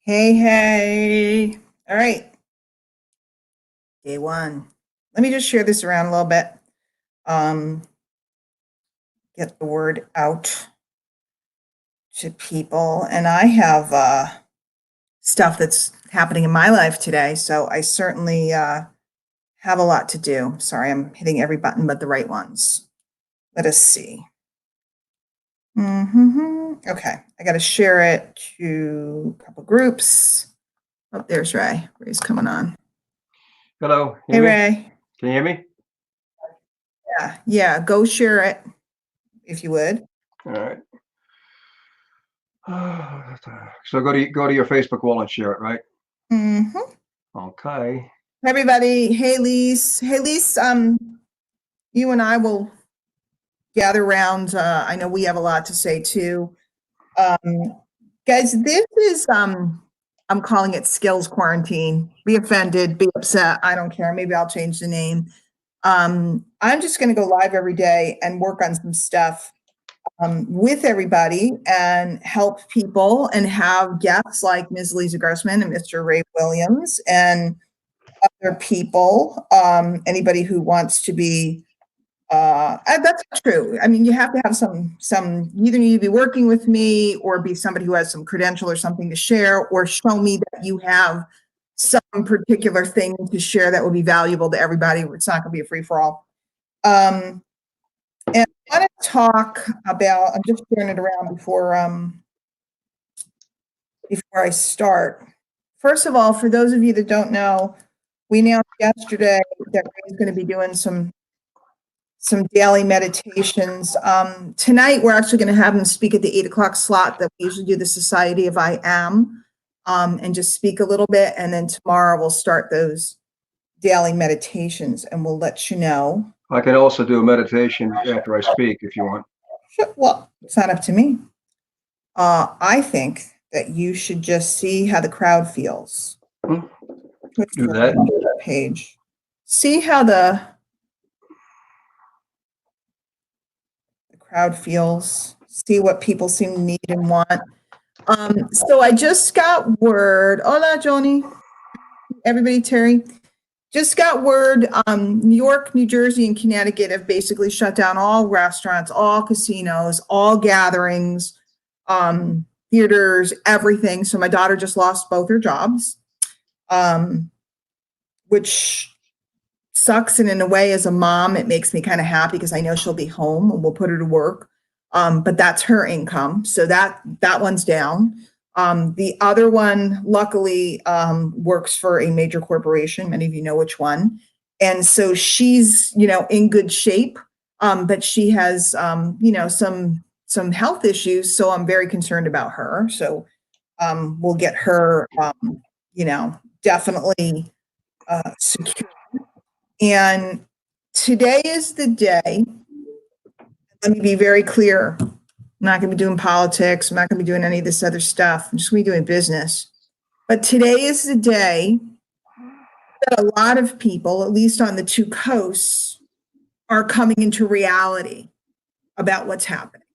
Hey, hey. All right, day one. Let me just share this around a little bit. Um, get the word out to people. And I have stuff that's happening in my life today, so I certainly have a lot to do. Sorry, I'm hitting every button but the right ones. Let us see. Okay, I got to share it to a couple groups. Oh, there's Ray. Ray's coming on. Hello, Hey, hear me? Ray. Can you hear me? Yeah, go share it if you would. All right. So go to your Facebook wall and share it, right? Mm-hmm. Okay. Hey, everybody. Hey, Lise. Hey, Lise. You and I will gather around. I know we have a lot to say too. Um, guys, this is I'm calling it skills quarantine. Be offended, be upset. I don't care. Maybe I'll change the name. I'm just going to go live every day and work on some stuff with everybody and help people and have guests like Ms. Lisa Grossman and Mr. Ray Williams and other people, anybody who wants to be, that's true. I mean, you have to have you either need to be working with me or be somebody who has some credential or something to share, or show me that you have some particular thing to share that will be valuable to everybody. It's not going to be a free for all. And I want to talk about, I'm just sharing it around before I start. First of all, for those of you that don't know, we announced yesterday that Ray's going to be doing some daily meditations. Tonight, we're actually going to have him speak at the 8 o'clock slot that we usually do, the Society of I Am, and just speak a little bit. And then tomorrow we'll start those daily meditations and we'll let you know. I can also do a meditation after I speak if you want. Sure. Well, it's not up to me. I think that you should just see how the crowd feels. Do that. Page. See how the crowd feels. See what people seem to need and want. So I just got word. Hola, Joni. Everybody, Terry. Just got word. New York, New Jersey, and Connecticut have basically shut down all restaurants, all casinos, all gatherings, theaters, everything. So my daughter just lost both her jobs, which sucks. And in a way, as a mom, it makes me kind of happy because I know she'll be home and we'll put her to work. But that's her income. So that one's down. The other one, luckily, works for a major corporation. Many of you know which one. And so she's, in good shape. But she has, some health issues. So I'm very concerned about her. So we'll get her, definitely secure. And today is the day. Let me be very clear. I'm not going to be doing politics. I'm not going to be doing any of this other stuff. I'm just going to be doing business. But today is the day that a lot of people, at least on the two coasts, are coming into reality about what's happening.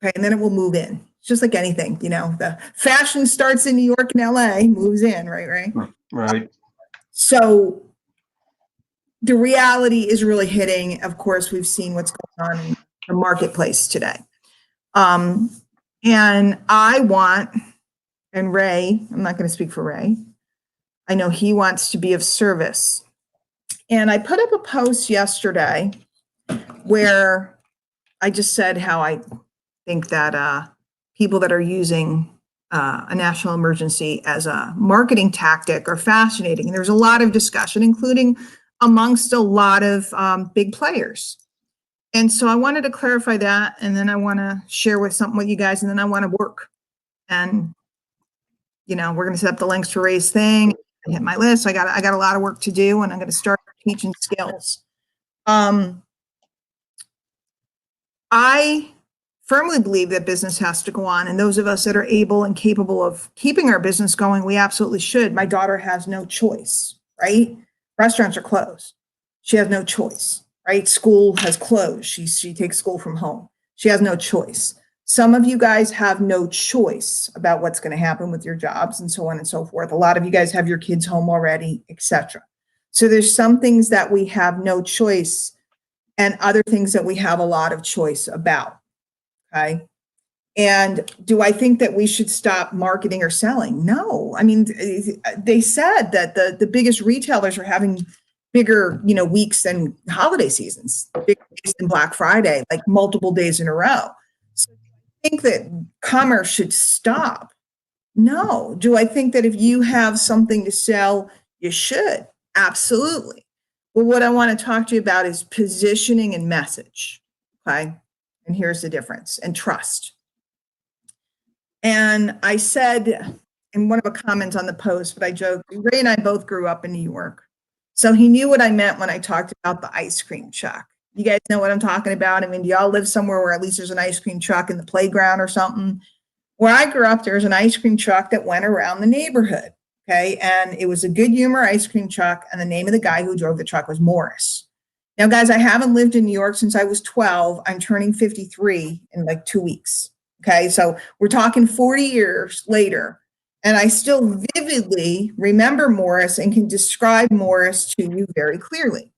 Okay. And then it will move in. It's just like anything, the fashion starts in New York and LA, moves in, right? Right. So the reality is really hitting. Of course, we've seen what's going on in the marketplace today. And I want, and Ray, I'm not going to speak for Ray. I know he wants to be of service. And I put up a post yesterday where I just said how I think that people that are using a national emergency as a marketing tactic are fascinating. And there's a lot of discussion, including amongst a lot of big players. And so I wanted to clarify that, and then I want to share with you guys, and then I want to work. And we're going to set up the links to Ray's thing. I hit my list. I got a lot of work to do, and I'm going to start teaching skills. I firmly believe that business has to go on, and those of us that are able and capable of keeping our business going, we absolutely should. My daughter has no choice, right? Restaurants are closed. She has no choice, right? School has closed. She takes school from home. She has no choice. Some of you guys have no choice about what's going to happen with your jobs and so on and so forth. A lot of you guys have your kids home already, etc. So there's some things that we have no choice and other things that we have a lot of choice about. Okay. And do I think that we should stop marketing or selling? No. I mean, they said that the biggest retailers are having bigger, weeks than holiday seasons, bigger days than Black Friday, like multiple days in a row. So I think that commerce should stop. No. Do I think that if you have something to sell, you should? Absolutely. Well, what I want to talk to you about is positioning and message. Okay. And here's the difference, and trust. And I said in one of the comments on the post, but I joked, Ray and I both grew up in New York. So he knew what I meant when I talked about the ice cream truck. You guys know what I'm talking about? I mean, do y'all live somewhere where at least there's an ice cream truck in the playground or something? Where I grew up, there's an ice cream truck that went around the neighborhood. Okay. And it was a Good Humor ice cream truck. And the name of the guy who drove the truck was Morris. Now, guys, I haven't lived in New York since I was 12. I'm turning 53 in like 2 weeks. Okay. So we're talking 40 years later. And I still vividly remember Morris and can describe Morris to you very clearly.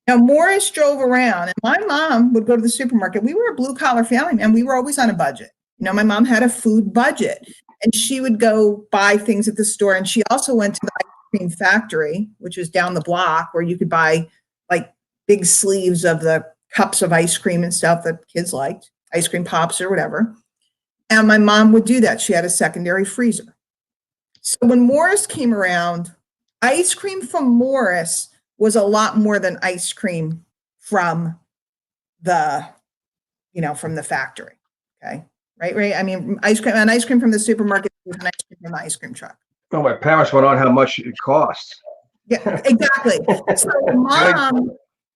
Now, Morris drove around, and my mom would go to the supermarket. We were a blue collar family, man. We were always on a budget. My mom had a food budget, and she would go buy things at the store. And she also went to the ice cream factory, which was down the block, where you could buy like big sleeves of the cups of ice cream and stuff that kids liked, ice cream pops or whatever. And my mom would do that. She had a secondary freezer. So when Morris came around, ice cream from Morris was a lot more than ice cream from the, from the factory. Okay. Right. I mean, ice cream from the supermarket was an ice cream from the ice cream truck. Oh, my parents went on how much it costs. Yeah, exactly. So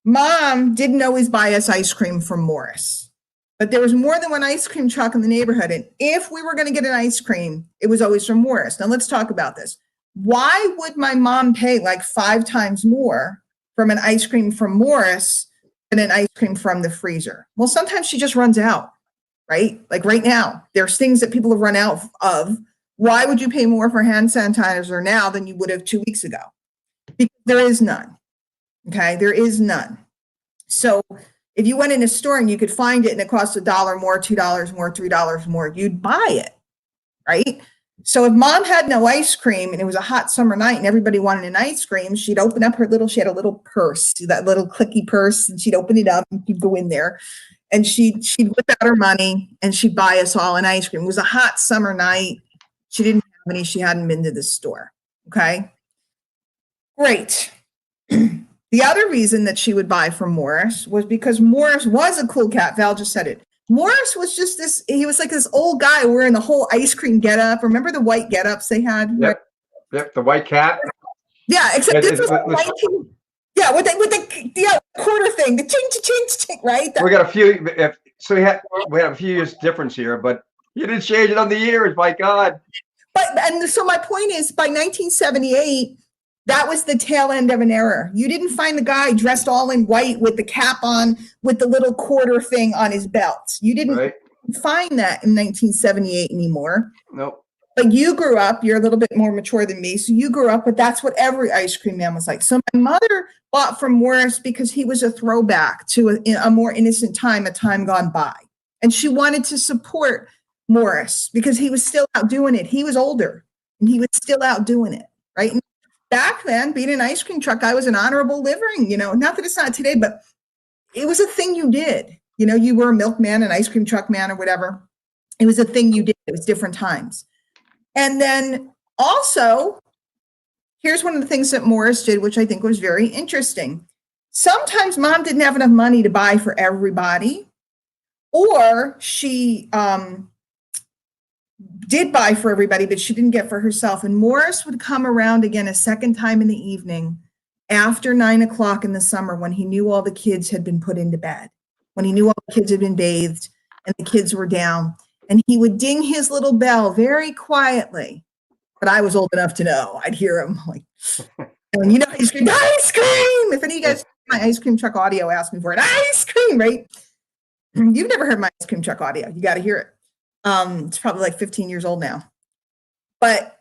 mom didn't always buy us ice cream from Morris, but there was more than one ice cream truck in the neighborhood. And if we were going to get an ice cream, it was always from Morris. Now let's talk about this. Why would my mom pay like 5 times more from an ice cream from Morris than an ice cream from the freezer? Well, sometimes she just runs out, right? Like right now, there's things that people have run out of. Why would you pay more for hand sanitizer now than you would have 2 weeks ago? Because there is none. Okay, there is none. So if you went in a store and you could find it and it cost $1 more, $2 more, $3 more, you'd buy it, right? So if mom had no ice cream and it was a hot summer night and everybody wanted an ice cream, she'd open up she had a little purse, that little clicky purse, and she'd open it up and she'd go in there and she'd whip out her money and she'd buy us all an ice cream. It was a hot summer night. She didn't have any. She hadn't been to the store. Okay. Great. The other reason that she would buy from Morris was because Morris was a cool cat. Val just said it. Morris was just he was like this old guy wearing the whole ice cream getup. Remember the white getups they had? Yep. Right? Yep. The white cat. Yeah. Except this was with the quarter thing, the ching, right? We got a few. We have a few years difference here, but you didn't change it on the years. My God. So my point is, by 1978. That was the tail end of an era. You didn't find the guy dressed all in white with the cap on, with the little quarter thing on his belt. You didn't find that in 1978 anymore. Nope. But you grew up, you're a little bit more mature than me, so you grew up, but that's what every ice cream man was like. So my mother bought from Morris because he was a throwback to a more innocent time, a time gone by. And she wanted to support Morris because he was still out doing it. He was older and he was still out doing it, right? And back then, being an ice cream truck guy was an honorable living, not that it's not today, but it was a thing you did. You were a milkman, an ice cream truck man or whatever. It was a thing you did. It was different times. And then also, here's one of the things that Morris did, which I think was very interesting. Sometimes mom didn't have enough money to buy for everybody, or she did buy for everybody, but she didn't get for herself. And Morris would come around again a second time in the evening after 9 o'clock in the summer when he knew all the kids had been put into bed, when he knew all the kids had been bathed and the kids were down. And he would ding his little bell very quietly. But I was old enough to know. I'd hear him like, and he screamed, ice cream. If any of you guys my ice cream truck audio, ask me for it. Ice cream, right? You've never heard my ice cream truck audio. You got to hear it. It's probably like 15 years old now. But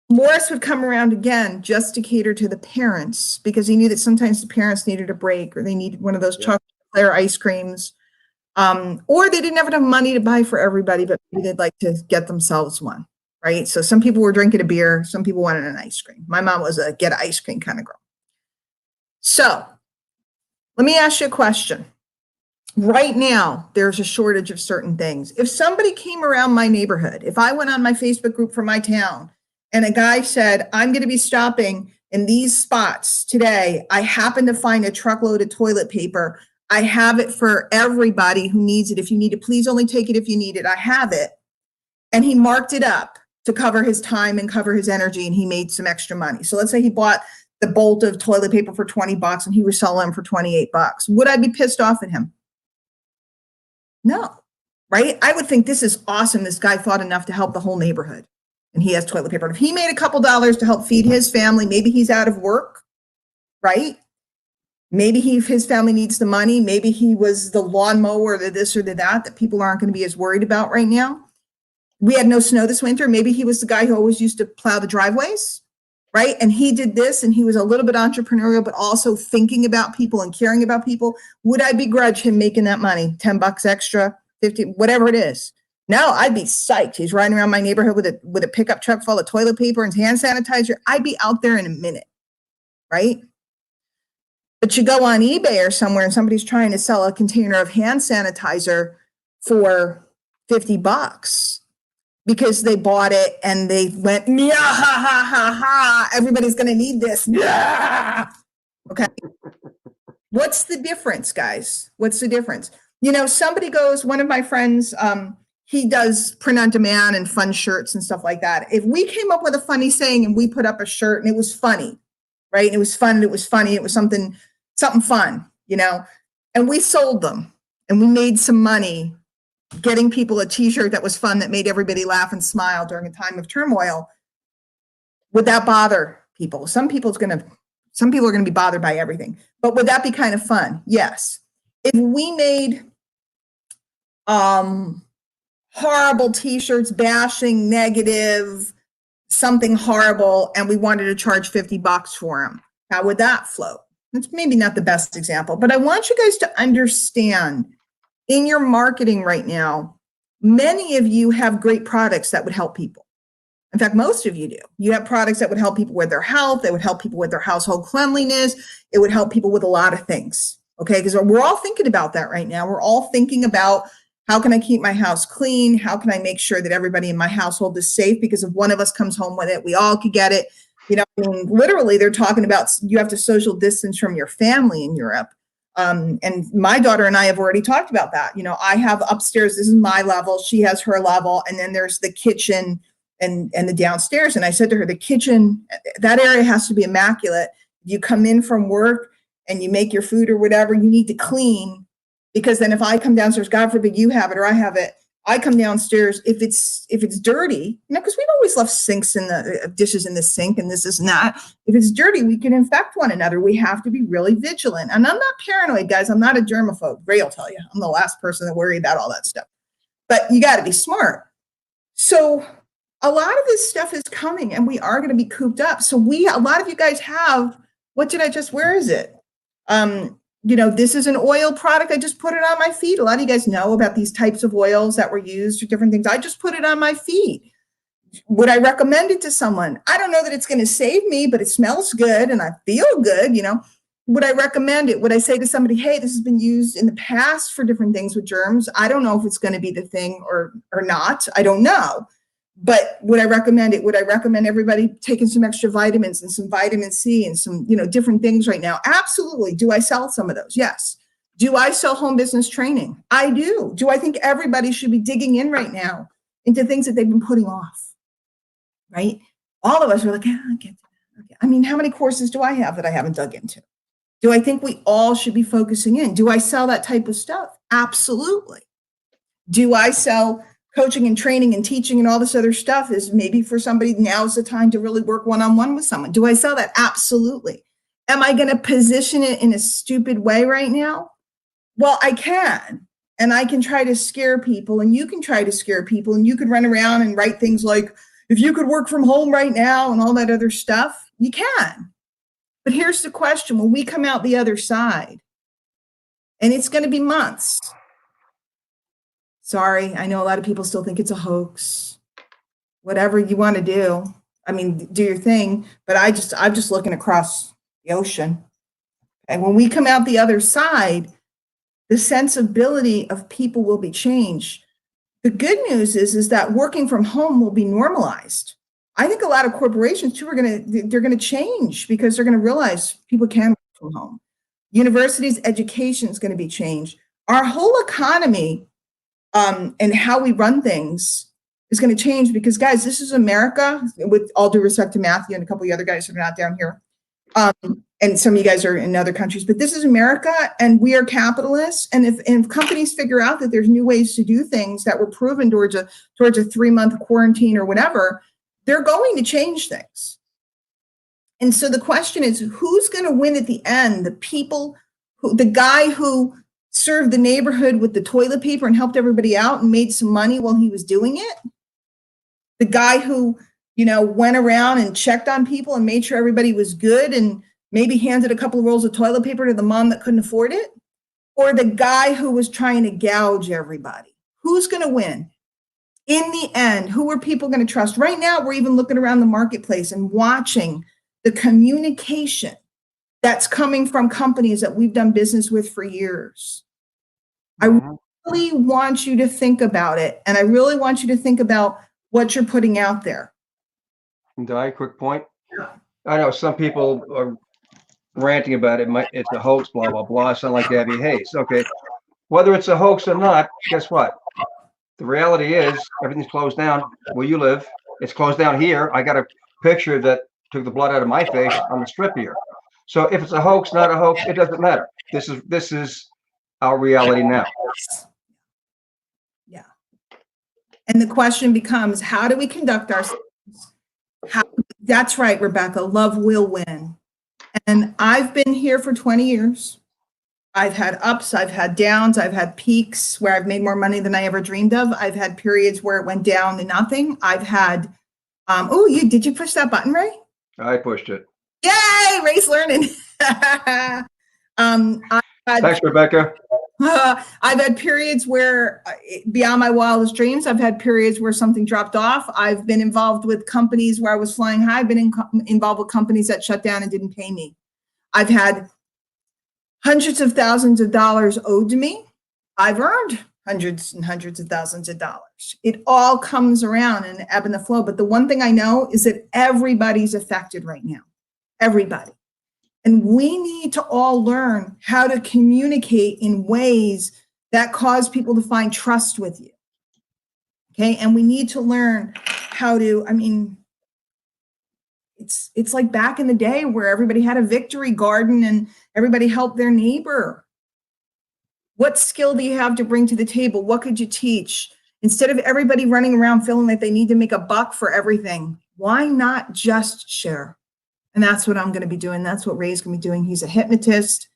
Morris would come around again just to cater to the parents because he knew that sometimes the parents needed a break or they needed one of those chocolate Eclair ice creams. Or they didn't have enough money to buy for everybody, but maybe they'd like to get themselves one, right? So some people were drinking a beer, some people wanted an ice cream. My mom was a get an ice cream kind of girl. So let me ask you a question. Right now, there's a shortage of certain things. If somebody came around my neighborhood, if I went on my Facebook group for my town and a guy said, I'm going to be stopping in these spots today, I happen to find a truckload of toilet paper. I have it for everybody who needs it. If you need it, please only take it if you need it. I have it. And he marked it up to cover his time and cover his energy, and he made some extra money. So let's say he bought the bolt of toilet paper for $20 and he was selling them for $28. Would I be pissed off at him? No, right? I would think this is awesome. This guy thought enough to help the whole neighborhood and he has toilet paper. If he made a couple dollars to help feed his family, maybe he's out of work, right? Maybe his family needs the money. Maybe he was the lawnmower or the this or the that people aren't going to be as worried about right now. We had no snow this winter. Maybe he was the guy who always used to plow the driveways, right? And he did this and he was a little bit entrepreneurial, but also thinking about people and caring about people. Would I begrudge him making that money? $10 extra, 50, whatever it is. No, I'd be psyched. He's riding around my neighborhood with a pickup truck full of toilet paper and hand sanitizer. I'd be out there in a minute, right? But you go on eBay or somewhere and somebody's trying to sell a container of hand sanitizer for $50 because they bought it and they went, yeah, ha, ha, ha, ha. Everybody's going to need this. Yeah. Okay. What's the difference, guys? What's the difference? You know, somebody goes, one of my friends, he does print on demand and fun shirts and stuff like that. If we came up with a funny saying and we put up a shirt and it was funny, right? And it was fun and it was funny. It was something fun, you know, and we sold them and we made some money getting people a t-shirt that was fun, that made everybody laugh and smile during a time of turmoil. Would that bother people? Some people are going to be bothered by everything, but would that be kind of fun? Yes. If we made horrible t-shirts, bashing, negative, something horrible, and we wanted to charge $50 for them, how would that float? It's maybe not the best example, but I want you guys to understand in your marketing right now, many of you have great products that would help people. In fact, most of you do. You have products that would help people with their health. They would help people with their household cleanliness. It would help people with a lot of things. Okay, because we're all thinking about that right now. We're all thinking about, how can I keep my house clean? How can I make sure that everybody in my household is safe? Because if one of us comes home with it, we all could get it. You know, I mean, literally, they're talking about you have to social distance from your family in Europe. And my daughter and I have already talked about that. You know, I have upstairs, this is my level, she has her level, and then there's the kitchen and the downstairs. And I said to her, the kitchen, that area has to be immaculate. If you come in from work and you make your food or whatever, you need to clean, because then if I come downstairs, God forbid you have it or I have it, I come downstairs, if it's dirty, you know, because we've always left sinks in the dishes in the sink, and this is not. If it's dirty, we can infect one another. We have to be really vigilant. And I'm not paranoid, guys. I'm not a germaphobe. Ray will tell you, I'm the last person to worry about all that stuff. But you got to be smart. So a lot of this stuff is coming, and we are going to be cooped up. So a lot of you guys have. Where is it? You know, this is an oil product. I just put it on my feed. A lot of you guys know about these types of oils that were used for different things. I just put it on my feed. Would I recommend it to someone? I don't know that it's going to save me, but it smells good and I feel good, you know. Would I recommend it? Would I say to somebody, hey, this has been used in the past for different things with germs. I don't know if it's going to be the thing or not. I don't know. But would I recommend it? Would I recommend everybody taking some extra vitamins and some vitamin C and some, you know, different things right now? Absolutely. Do I sell some of those? Yes. Do I sell home business training? I do. Do I think everybody should be digging in right now into things that they've been putting off? Right? All of us are like, I get that. Okay. I mean, how many courses do I have that I haven't dug into? Do I think we all should be focusing in? Do I sell that type of stuff? Absolutely. Do I sell coaching and training and teaching and all this other stuff? Is maybe for somebody, now's the time to really work one-on-one with someone. Do I sell that? Absolutely. Am I going to position it in a stupid way right now? Well, I can. and I can try to scare people, and you can try to scare people, and you could run around and write things like, if you could work from home right now and all that other stuff, you can. But here's the question: when we come out the other side, and it's going to be months. Sorry, I know a lot of people still think it's a hoax. Whatever you want to do, I mean, do your thing. But I'm just looking across the ocean. And when we come out the other side, the sensibility of people will be changed. The good news is that working from home will be normalized. I think a lot of corporations too they're gonna change because they're gonna realize people can work from home. Universities' education is gonna be changed. Our whole economy and how we run things is gonna change because, guys, this is America. With all due respect to Matthew and a couple of the other guys who are not down here, and some of you guys are in other countries, but this is America, and we are capitalists. And if companies figure out that there's new ways to do things that were proven towards a 3-month quarantine or whatever, they're going to change things. And so the question is, who's going to win at the end? The people, the guy who served the neighborhood with the toilet paper and helped everybody out and made some money while he was doing it? The guy who, went around and checked on people and made sure everybody was good and maybe handed a couple of rolls of toilet paper to the mom that couldn't afford it? Or the guy who was trying to gouge everybody? Who's going to win? In the end, who are people going to trust? Right now, we're even looking around the marketplace and watching the communication that's coming from companies that we've done business with for years. I really want you to think about it. And I really want you to think about what you're putting out there. Di, quick point. I know some people are ranting about it. It's a hoax, blah, blah, blah. Sound like Abby Hayes. Okay. Whether it's a hoax or not, guess what? The reality is everything's closed down where you live. It's closed down here. I got a picture that took the blood out of my face on the strip here. So if it's a hoax, not a hoax, it doesn't matter. This is our reality now. Yeah. And the question becomes, how do we conduct ourselves? That's right, Rebecca. Love will win. And I've been here for 20 years. I've had ups, I've had downs, I've had peaks where I've made more money than I ever dreamed of. I've had periods where it went down to nothing. I've had, did you push that button, Ray? I pushed it. Yay, Ray's learning. Thanks, Rebecca. I've had periods where, beyond my wildest dreams, I've had periods where something dropped off. I've been involved with companies where I was flying high. I've been involved with companies that shut down and didn't pay me. I've had hundreds of thousands of dollars owed to me. I've earned hundreds and hundreds of thousands of dollars. It all comes around in the ebb and the flow. But the one thing I know is that everybody's affected right now. Everybody. And we need to all learn how to communicate in ways that cause people to find trust with you. Okay. And we need to learn how to, it's like back in the day where everybody had a victory garden and everybody helped their neighbor. What skill do you have to bring to the table? What could you teach? Instead of everybody running around feeling like they need to make a buck for everything, why not just share? And that's what I'm going to be doing. That's what Ray's going to be doing. He's a hypnotist.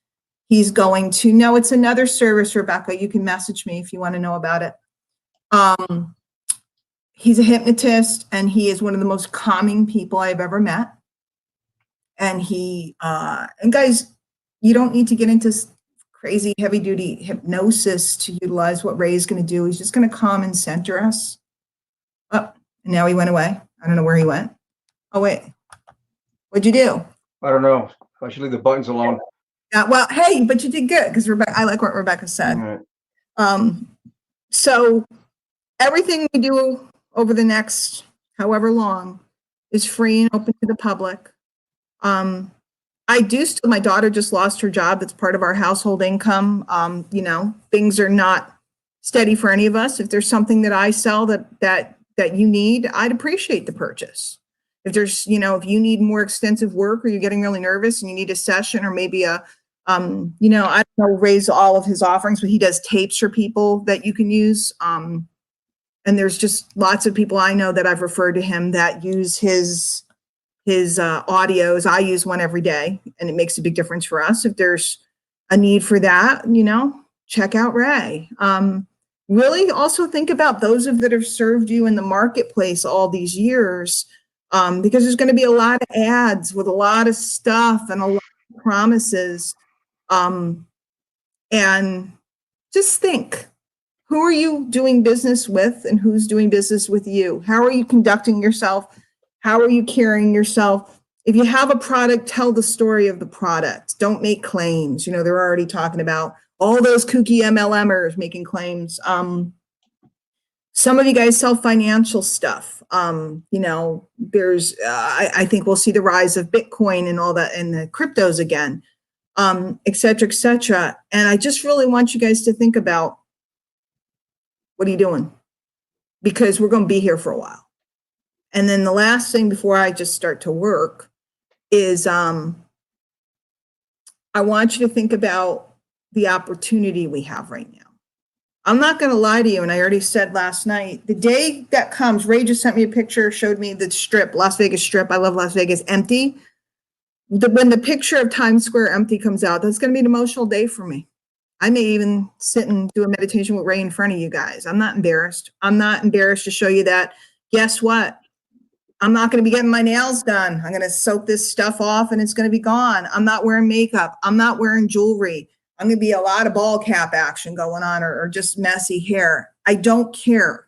He's going to know it's another service, Rebecca. You can message me if you want to know about it. He's a hypnotist, and he is one of the most calming people I've ever met. And and guys, you don't need to get into crazy heavy duty hypnosis to utilize what Ray's going to do. He's just going to calm and center us. Oh, and now he went away. I don't know where he went. Oh, wait. What'd you do? I don't know. I should leave the buttons alone. Well, hey, but you did good because I like what Rebecca said. Right. So everything we do over the next however long is free and open to the public. My daughter just lost her job. That's part of our household income. Things are not steady for any of us. If there's something that I sell that you need, I'd appreciate the purchase. If there's, if you need more extensive work or you're getting really nervous and you need a session or maybe I don't know, raise all of his offerings, but he does tapes for people that you can use. And there's just lots of people I know that I've referred to him that use his audios. I use one every day and it makes a big difference for us. If there's a need for that, check out Ray. Really also think about those that have served you in the marketplace all these years, because there's going to be a lot of ads with a lot of stuff and a lot of promises. And just think, who are you doing business with and who's doing business with you? How are you conducting yourself? How are you carrying yourself? If you have a product, tell the story of the product. Don't make claims. You know, they're already talking about all those kooky MLMers making claims. Some of you guys sell financial stuff. You know, there's, I think we'll see the rise of Bitcoin and all that and the cryptos again, et cetera, et cetera. And I just really want you guys to think about, what are you doing? Because we're going to be here for a while. And then the last thing before I just start to work is, I want you to think about the opportunity we have right now. I'm not going to lie to you, and I already said last night, the day that comes, Ray just sent me a picture, showed me the strip, Las Vegas Strip. I love Las Vegas, empty. When the picture of Times Square empty comes out, that's going to be an emotional day for me. I may even sit and do a meditation with Ray in front of you guys. I'm not embarrassed. I'm not embarrassed to show you that. Guess what? I'm not going to be getting my nails done. I'm going to soak this stuff off and it's going to be gone. I'm not wearing makeup. I'm not wearing jewelry. I'm going to be a lot of ball cap action going on, or just messy hair. I don't care.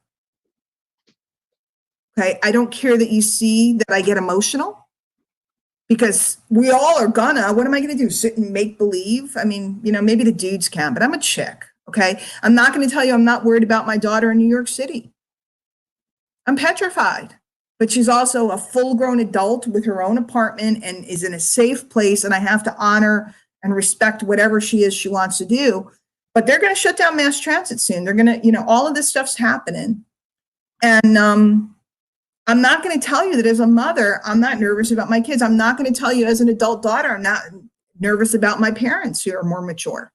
Okay. I don't care that you see that I get emotional, because we all are gonna, what am I going to do? Sit and make believe? I mean, you know, maybe the dudes can, but I'm a chick. Okay. I'm not going to tell you I'm not worried about my daughter in New York City. I'm petrified, but she's also a full grown adult with her own apartment and is in a safe place. And I have to honor and respect whatever she wants to do. But they're going to shut down mass transit soon. They're going to, you know, all of this stuff's happening. And I'm not going to tell you that as a mother, I'm not nervous about my kids. I'm not going to tell you as an adult daughter, I'm not nervous about my parents who are more mature.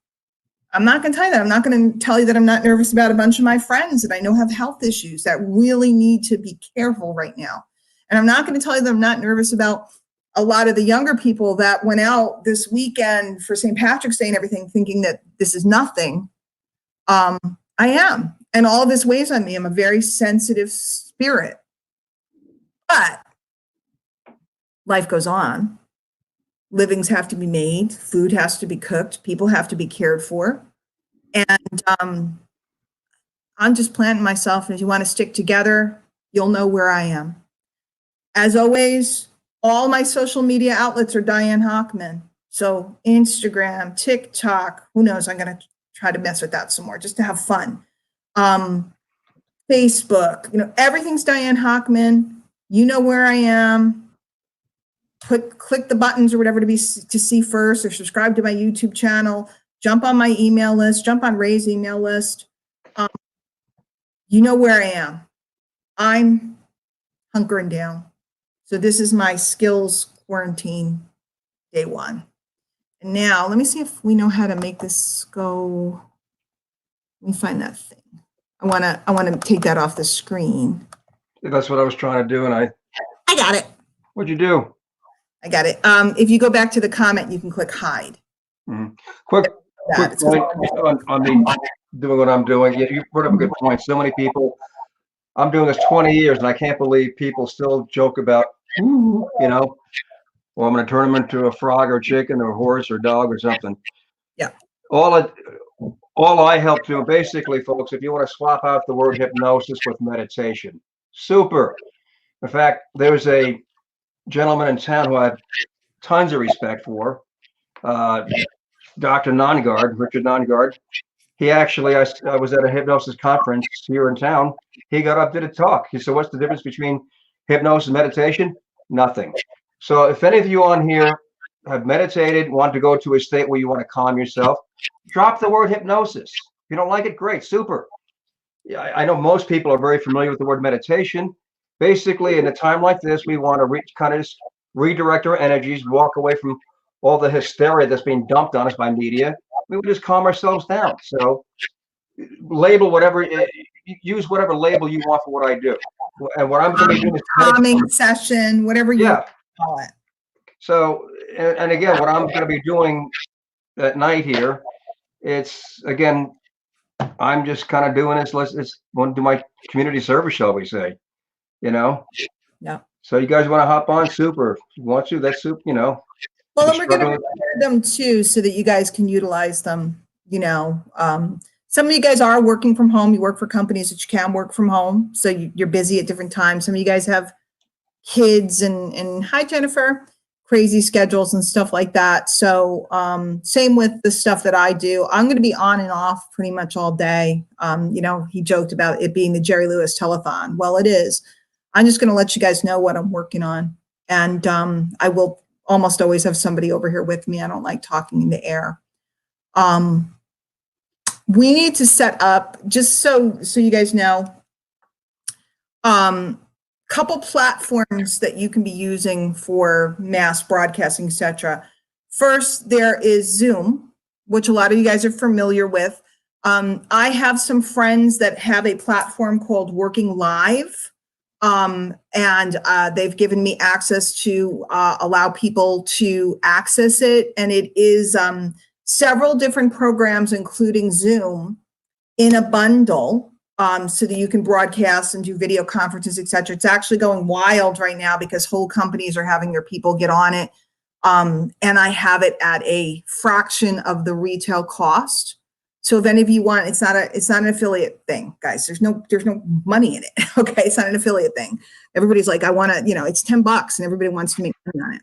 I'm not going to tell you that. I'm not going to tell you that I'm not nervous about a bunch of my friends that I know have health issues that really need to be careful right now. And I'm not going to tell you that I'm not nervous about a lot of the younger people that went out this weekend for St. Patrick's Day and everything, thinking that this is nothing. I am. And all of this weighs on me. I'm a very sensitive spirit. But life goes on. Livings have to be made. Food has to be cooked. People have to be cared for. And I'm just planting myself. And if you want to stick together, you'll know where I am. As always, all my social media outlets are Diane Hochman. So Instagram, TikTok, who knows? I'm going to try to mess with that some more just to have fun. Facebook, you know, everything's Diane Hochman. You know where I am. Click the buttons or whatever to see first, or subscribe to my YouTube channel. Jump on my email list. Jump on Ray's email list. You know where I am. I'm hunkering down. So this is my skills quarantine day 1. And now let me see if we know how to make this go. Let me find that thing. I want to take that off the screen. That's what I was trying to do, and I got it. What'd you do? I got it. If you go back to the comment, you can click hide. Mm-hmm. Quick point on the doing what I'm doing. You brought up a good point. So many people. I'm doing this 20 years, and I can't believe people still joke about, you know, well, I'm going to turn them into a frog or a chicken or a horse or a dog or something. Yeah. All I help do, basically, folks, if you want to swap out the word hypnosis with meditation, super. In fact, there's a gentleman in town who I have tons of respect for, Dr. Nongard, Richard Nongard. He actually, I was at a hypnosis conference here in town. He got up, did a talk. He said, what's the difference between hypnosis and meditation? Nothing. So if any of you on here have meditated, want to go to a state where you want to calm yourself, drop the word hypnosis. If you don't like it, great, super. Yeah, I know most people are very familiar with the word meditation. Basically, in a time like this, we want to kind of just redirect our energies, walk away from all the hysteria that's being dumped on us by media. We would just calm ourselves down. So label whatever, use whatever label you want for what I do. And what I'm going to be doing is calming session, whatever you call it. So, and again, what I'm going to be doing at night here it's, again, I'm just kind of doing this. Let's want to do my community service, shall we say, you know? Yeah. So you guys want to hop on? Super. If you want to, that's super, you know. Well, You're and we're going to struggling- prepare them too, so that you guys can utilize them, you know. Some of you guys are working from home. You work for companies that you can work from home. So you're busy at different times. Some of you guys have kids and hi, Jennifer, crazy schedules and stuff like that. So same with the stuff that I do. I'm going to be on and off pretty much all day. You know, he joked about it being the Jerry Lewis telethon. Well, it is. I'm just going to let you guys know what I'm working on. And I will almost always have somebody over here with me. I don't like talking in the air. We need to set up, just so you guys know, couple platforms that you can be using for mass broadcasting, etc. First, there is Zoom, which a lot of you guys are familiar with. I have some friends that have a platform called Working Live, and they've given me access to allow people to access it. And it is several different programs, including Zoom, in a bundle, so that you can broadcast and do video conferences, et cetera. It's actually going wild right now because whole companies are having their people get on it. And I have it at a fraction of the retail cost. So if any of you want, it's not an affiliate thing, guys. There's no money in it. Okay. It's not an affiliate thing. Everybody's like, I want to, you know, it's $10 and everybody wants to make money on it.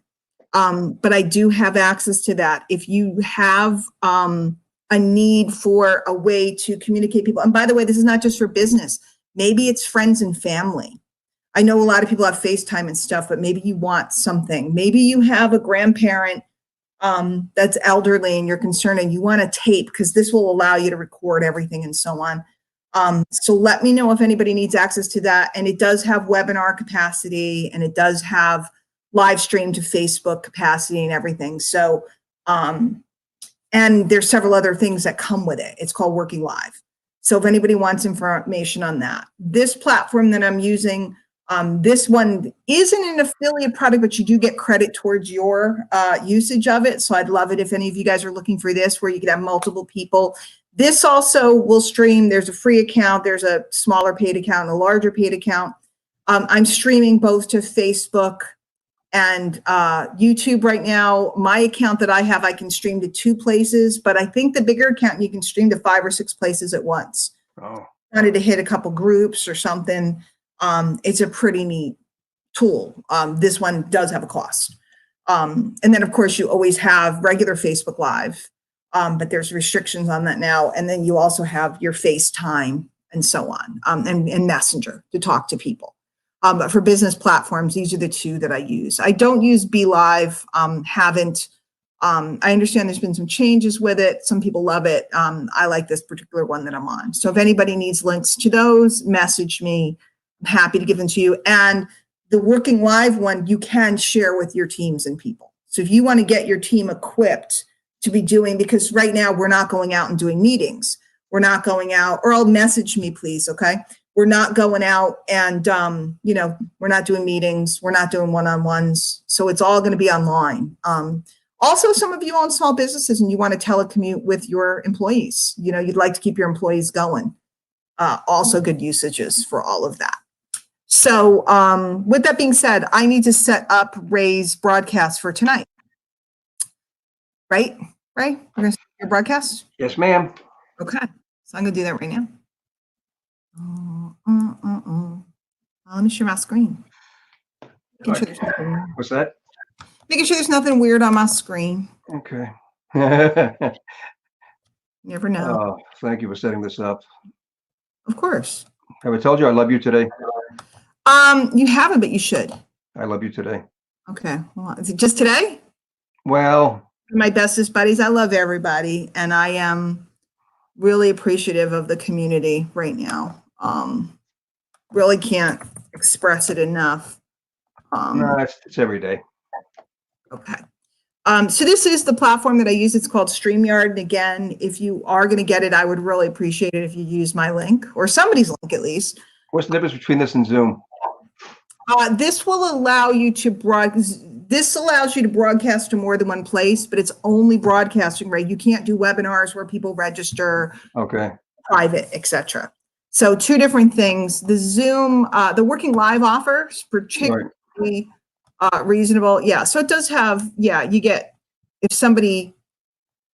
But I do have access to that. If you have, a need for a way to communicate people. And by the way, this is not just for business. Maybe it's friends and family. I know a lot of people have FaceTime and stuff, but maybe you want something. Maybe you have a grandparent that's elderly and you're concerned and you want to tape, because this will allow you to record everything and so on. So let me know if anybody needs access to that. And it does have webinar capacity, and it does have live stream to Facebook capacity and everything. So, and there's several other things that come with it. It's called Working Live. So if anybody wants information on that, this platform that I'm using, this one isn't an affiliate product, but you do get credit towards your usage of it. So I'd love it if any of you guys are looking for this, where you could have multiple people. This also will stream. There's a free account. There's a smaller paid account and a larger paid account. I'm streaming both to Facebook and YouTube right now. My account that I have, I can stream to 2 places, but I think the bigger account, you can stream to 5 or 6 places at once. Oh. Wanted to hit a couple groups or something. It's a pretty neat tool. This one does have a cost. And then of course you always have regular Facebook Live, but there's restrictions on that now. And then you also have your FaceTime and so on, and Messenger to talk to people. But for business platforms, these are the 2 that I use. I don't use BeLive, haven't. I understand there's been some changes with it. Some people love it. I like this particular one that I'm on. So if anybody needs links to those, message me. I'm happy to give them to you. And the Working Live one, you can share with your teams and people. So if you want to get your team equipped to be doing, because right now we're not going out and doing meetings. We're not going out, or I'll message me, please, okay? We're not going out and, you know, we're not doing meetings. We're not doing one-on-ones. So it's all going to be online. Also, some of you own small businesses and you want to telecommute with your employees. You know, you'd like to keep your employees going. Also good usages for all of that. So with that being said, I need to set up Ray's broadcast for tonight. Right? Ray, we're going to start your broadcast? Yes, ma'am. Okay. So I'm going to do that right now. Let me share my screen. Making sure there's nothing, What's that? making sure there's nothing weird on my screen. Okay. You never know. Oh, thank you for setting this up. Of course. Have I told you I love you today? You haven't, but you should. I love you today. Okay. Well, is it just today? Well, My bestest buddies. I love everybody, and I am really appreciative of the community right now. Really can't express it enough. no, it's every day. Okay. So this is the platform that I use. It's called StreamYard. And again, if you are going to get it, I would really appreciate it if you use my link, or somebody's link at least. What's the difference between this and Zoom? This will allow you to This allows you to broadcast to more than one place, but it's only broadcasting, right? You can't do webinars where people register, Okay. private, etc. So two different things. The Zoom, the working live offers, particularly reasonable. Yeah, so it does have, yeah, you get, if somebody,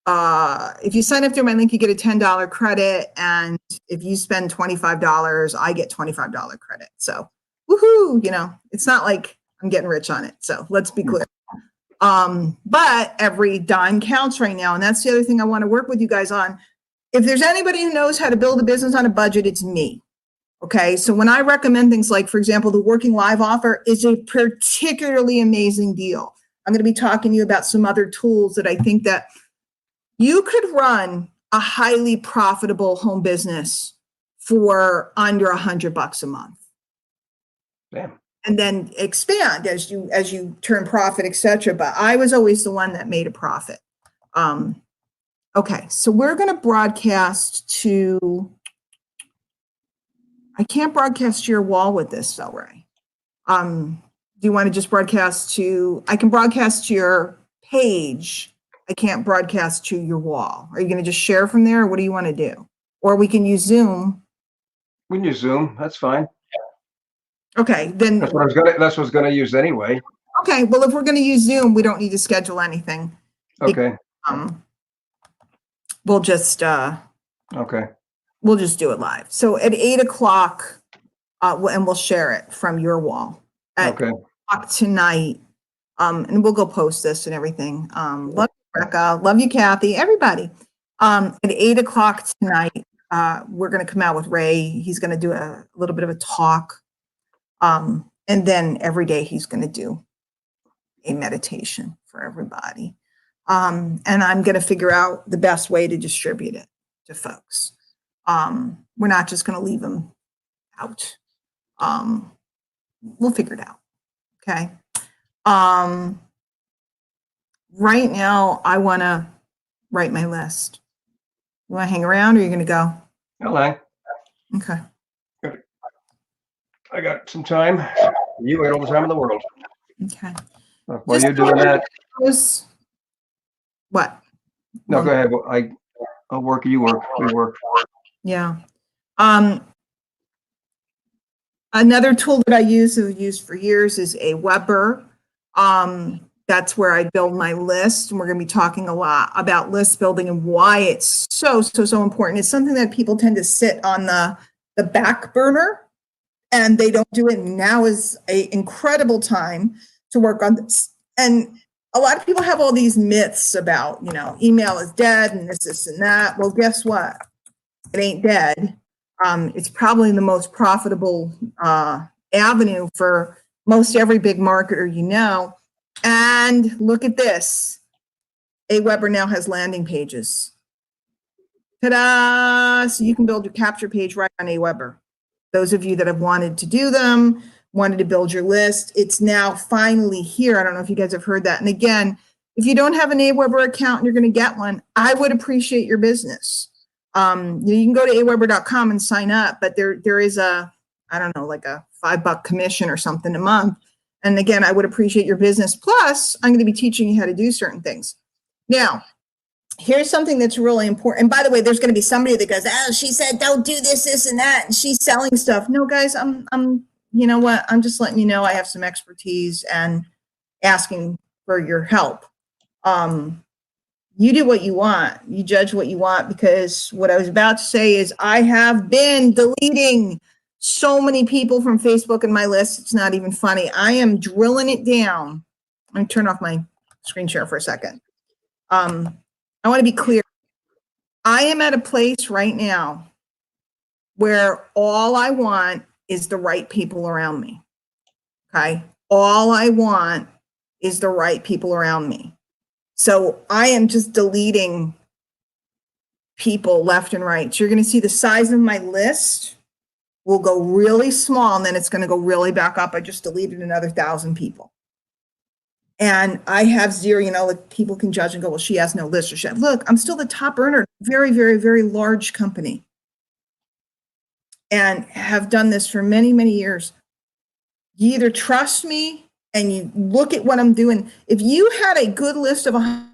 if you sign up through my link, you get a $10 credit. And if you spend $25, I get $25 credit. So woohoo, you know, it's not like I'm getting rich on it. So let's be clear. But every dime counts right now. And that's the other thing I want to work with you guys on. If there's anybody who knows how to build a business on a budget, it's me. Okay. So when I recommend things like, for example, the working live offer is a particularly amazing deal. I'm going to be talking to you about some other tools that I think that you could run a highly profitable home business for under $100 a month. Damn. And then expand as you turn profit, etc. But I was always the one that made a profit. Okay, so we're going to broadcast to. I can't broadcast to your wall with this, though, Ray. Do you want to just broadcast to? I can broadcast to your page. I can't broadcast to your wall. Are you going to just share from there, or what do you want to do? Or we can use Zoom. We can use Zoom. That's fine. Okay, then. That's what I was gonna use anyway. Okay, well, if we're going to use Zoom, we don't need to schedule anything. Okay. We'll just Okay. we'll just do it live. So at 8 o'clock, and we'll share it from your wall at Okay. 8 o'clock tonight. And we'll go post this and everything. Love you, Rebecca. Love you, Kathy. Everybody. At 8 o'clock tonight, we're going to come out with Ray. He's going to do a little bit of a talk. And then every day he's going to do a meditation for everybody. And I'm going to figure out the best way to distribute it to folks. We're not just going to leave them out. We'll figure it out. Okay. Right now, I want to write my list. You want to hang around, or are you going to go? Hello. Okay. I got some time. You got all the time in the world. Okay. While you're doing that. What? No, go ahead. I'll work. You work. We work. Yeah. Another tool that have used for years is Aweber. That's where I build my list. And we're going to be talking a lot about list building and why it's so important. It's something that people tend to sit on the back burner and they don't do it. Now is an incredible time to work on this. And a lot of people have all these myths about, email is dead and this and that. Well, guess what? It ain't dead. It's probably the most profitable avenue for most every big marketer, And look at this. Aweber now has landing pages. Ta-da! So you can build your capture page right on Aweber. Those of you that have wanted to do them, wanted to build your list, it's now finally here. I don't know if you guys have heard that. And again, if you don't have an Aweber account and you're going to get one, I would appreciate your business. You can go to aweber.com and sign up, but there is like a $5 commission or something a month. And again, I would appreciate your business. Plus, I'm going to be teaching you how to do certain things. Now, here's something that's really important. And by the way, there's going to be somebody that goes, "Oh, she said don't do this and that, and she's selling stuff." No, guys, I'm you know what? I'm just letting you know I have some expertise and asking for your help. You do what you want. You judge what you want, because what I was about to say is I have been deleting so many people from Facebook in my list. It's not even funny. I am drilling it down. Let me turn off my screen share for a second. I want to be clear. I am at a place right now where all I want is the right people around me. Okay. All I want is the right people around me. So I am just deleting people left and right. So you're going to see the size of my list will go really small, and then it's going to go really back up. I just deleted another 1,000 people. And I have zero, like people can judge and go, well, she has no list, or look, I'm still the top earner, very, very, very large company. And have done this for many, many years. You either trust me and you look at what I'm doing, if you had a good list of 100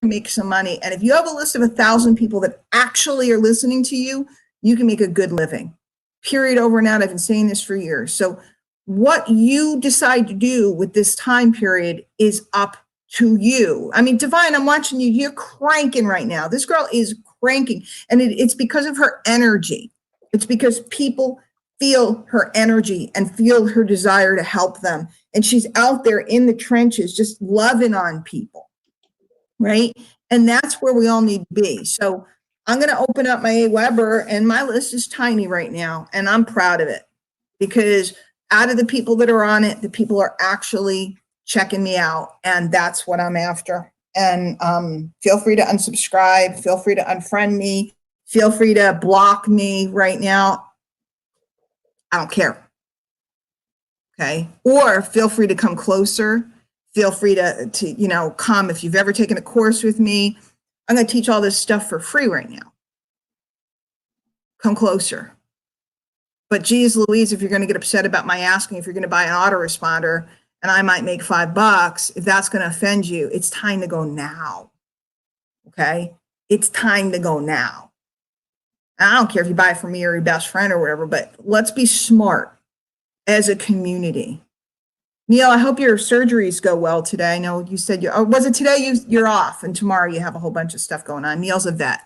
make some money, and if you have a list of 1,000 people that actually are listening to you, you can make a good living. Period, over and out. I've been saying this for years. So what you decide to do with this time period is up to you. I mean, Divine, I'm watching you. You're cranking right now. This girl is cranking, and it's because of her energy. It's because people feel her energy and feel her desire to help them. And she's out there in the trenches, just loving on people, right? And that's where we all need to be. So I'm going to open up my AWeber, and my list is tiny right now, and I'm proud of it, because out of the people that are on it, the people are actually checking me out, and that's what I'm after. And feel free to unsubscribe, feel free to unfriend me, feel free to block me right now. I don't care. Okay. Or feel free to come closer. Feel free to come. If you've ever taken a course with me, I'm going to teach all this stuff for free right now. Come closer. But geez Louise, if you're going to get upset about my asking if you're going to buy an autoresponder and I might make $5, if that's going to offend you, it's time to go now. Okay. It's time to go now. And I don't care if you buy it from me or your best friend or whatever, but let's be smart as a community. Neil, I hope your surgeries go well today. I know you said was it today you're off, and tomorrow you have a whole bunch of stuff going on. Neil's a vet.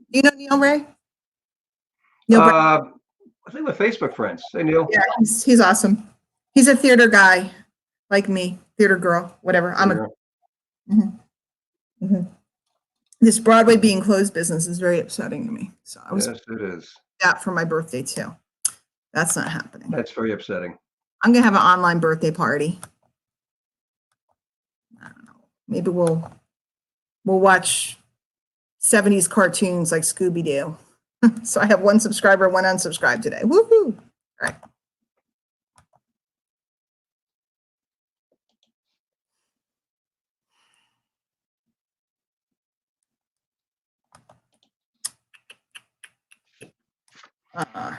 You know Neil Ray? Neil I think we're Facebook friends. Hey, Neil. Yeah, he's awesome. He's a theater guy like me, theater girl, whatever. I'm a. This Broadway being closed business is very upsetting to me. So I was Yes, it is. that for my birthday too. That's not happening. That's very upsetting. I'm gonna have an online birthday party. I don't know. Maybe we'll watch 70s cartoons like Scooby-Doo. So I have one subscriber, one unsubscribed today. Woohoo! All right.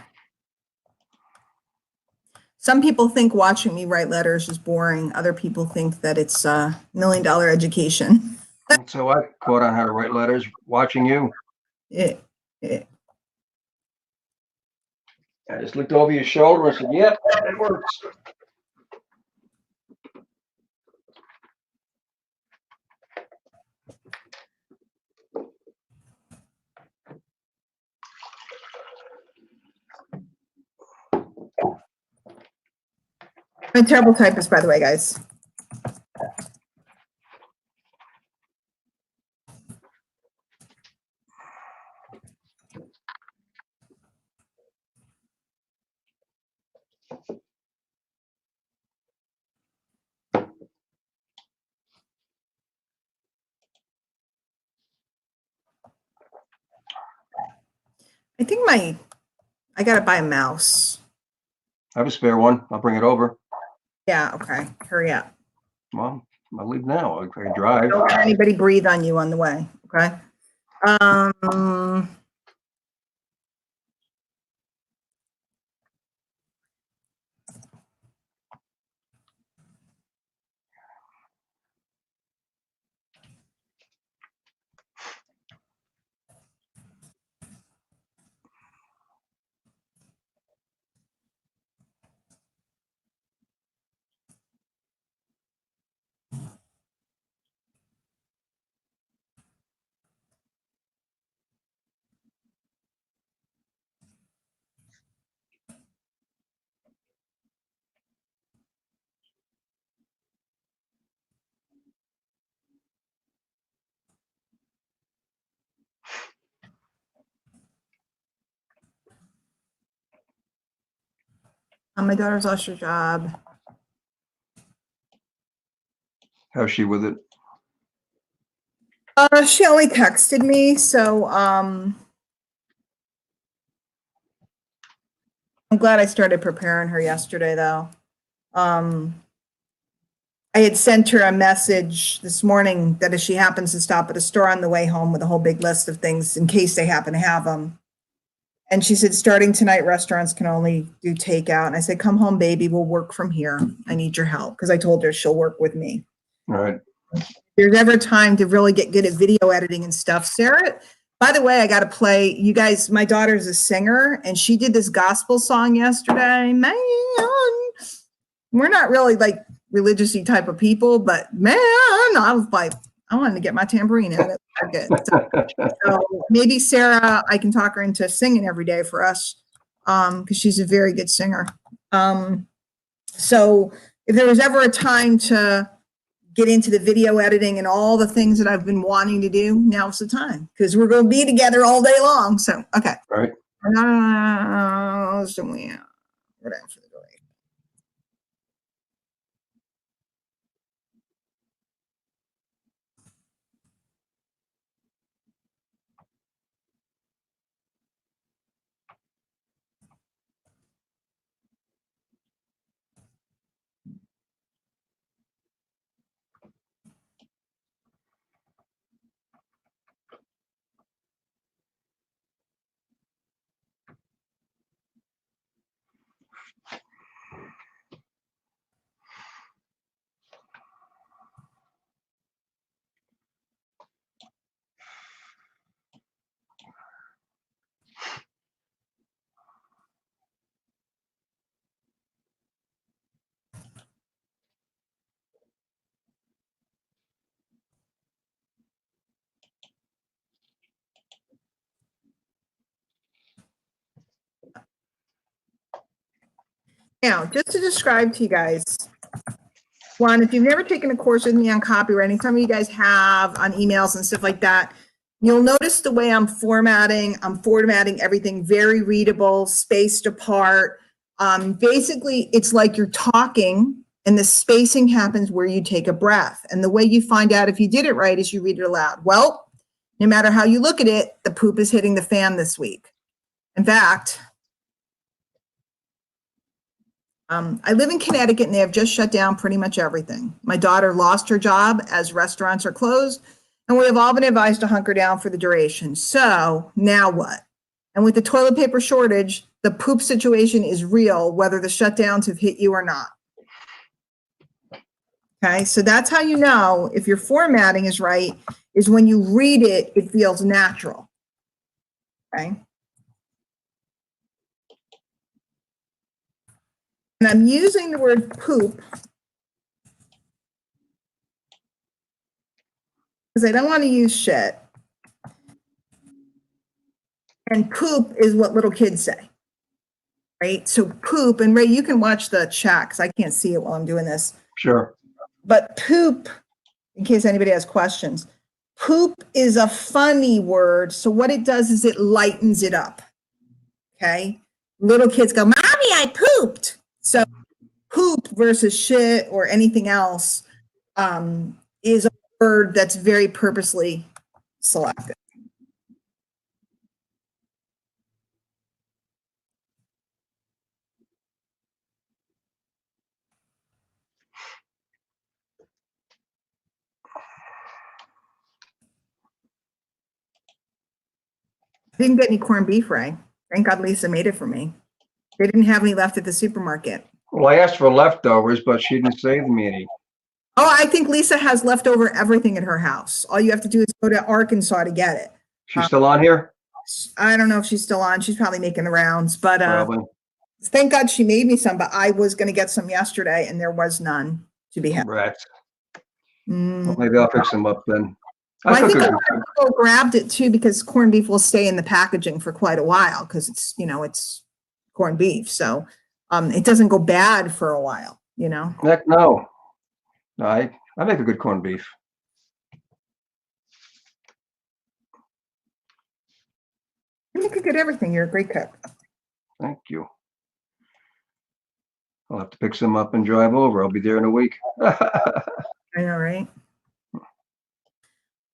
Some people think watching me write letters is boring. Other people think that it's a $1 million education. So I caught on how to write letters watching you. I just looked over your shoulder and said, yep, it works. I'm a terrible typist, by the way, guys. I think I gotta buy a mouse. I have a spare one. I'll bring it over. Yeah, okay. Hurry up. Well, I'll leave now. I can drive. Don't let anybody breathe on you on the way, okay? My daughter's lost her job. How's she with it? She only texted me, so I'm glad I started preparing her yesterday, though. I had sent her a message this morning that if she happens to stop at a store on the way home with a whole big list of things in case they happen to have them. And she said, starting tonight, restaurants can only do takeout. And I said, come home, baby. We'll work from here. I need your help. Because I told her she'll work with me. All right. If there's ever time to really get good at video editing and stuff, Sarah, by the way, I got to play, you guys, my daughter's a singer, and she did this gospel song yesterday. Man, we're not really like religious-y type of people, but man, I was like, I wanted to get my tambourine out. So maybe Sarah, I can talk her into singing every day for us, because she's a very good singer. So if there was ever a time to get into the video editing and all the things that I've been wanting to do, now's the time, because we're going to be together all day long. So, okay. All right. So we're down for the day. Now, just to describe to you guys, one, if you've never taken a course with me on copywriting, some of you guys have on emails and stuff like that, you'll notice the way I'm formatting everything very readable, spaced apart. Basically, it's like you're talking, and the spacing happens where you take a breath. And the way you find out if you did it right is you read it aloud. Well, no matter how you look at it, the poop is hitting the fan this week. In fact, I live in Connecticut, and they have just shut down pretty much everything. My daughter lost her job as restaurants are closed, and we have all been advised to hunker down for the duration. So now what? And with the toilet paper shortage, the poop situation is real, whether the shutdowns have hit you or not. Okay, so that's how you know if your formatting is right, is when you read it, it feels natural. Okay. And I'm using the word poop because I don't want to use shit. And poop is what little kids say, right? So poop, and Ray, you can watch the chat because I can't see it while I'm doing this. Sure. But poop, in case anybody has questions, poop is a funny word. So what it does is it lightens it up, okay? Little kids go, Mommy, I pooped. So poop versus shit or anything else is a word that's very purposely selected. I didn't get any corned beef, Ray. Thank God Lisa made it for me. They didn't have any left at the supermarket. Well, I asked for leftovers, but she didn't save me any. Oh, I think Lisa has leftover everything at her house. All you have to do is go to Arkansas to get it. She's still on here? I don't know if she's still on. She's probably making the rounds, but Probably. thank God she made me some, but I was going to get some yesterday and there was none to be had. Rats. Well, maybe I'll pick some up then. Well, I think cook a lot of people grabbed it too because corned beef will stay in the packaging for quite a while because it's, you know, it's corned beef. So it doesn't go bad for a while, you know. Heck no. No, I make a good corned beef. You make a good everything. You're a great cook. Thank you. I'll have to pick some up and drive over. I'll be there in a week. I know, right?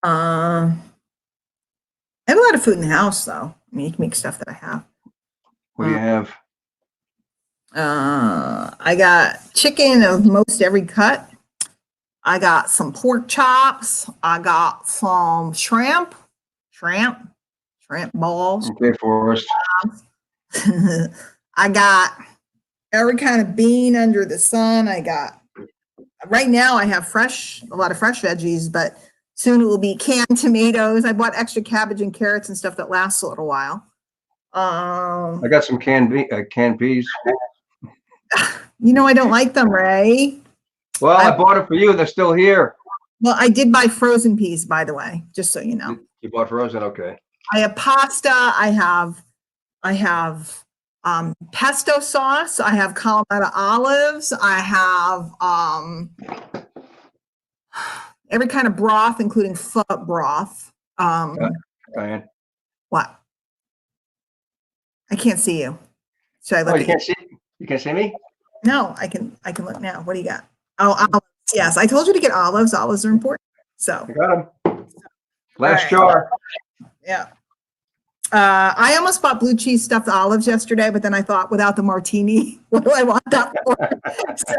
I have a lot of food in the house, though. I mean, you can make stuff that I have. What do you have? I got chicken of most every cut. I got some pork chops. I got some shrimp balls. Okay, Forrest. I got every kind of bean under the sun. Right now I have a lot of fresh veggies, but soon it will be canned tomatoes. I bought extra cabbage and carrots and stuff that lasts a little while. I got some canned peas. I don't like them, Ray. Well, I bought it for you. They're still here. Well, I did buy frozen peas, by the way, just so you know. You bought frozen? Okay. I have pasta. I have pesto sauce. I have Kalamata olives. I have every kind of broth, including pho broth. Diane. What? I can't see you. Should I look Oh, you at can't see? You can't see me? No, I can look now. What do you got? Oh, olives. Yes, I told you to get olives. Olives are important. So I got them. Last right. jar. Yeah. I almost bought blue cheese stuffed olives yesterday, but then I thought, without the martini, what do I want that for? So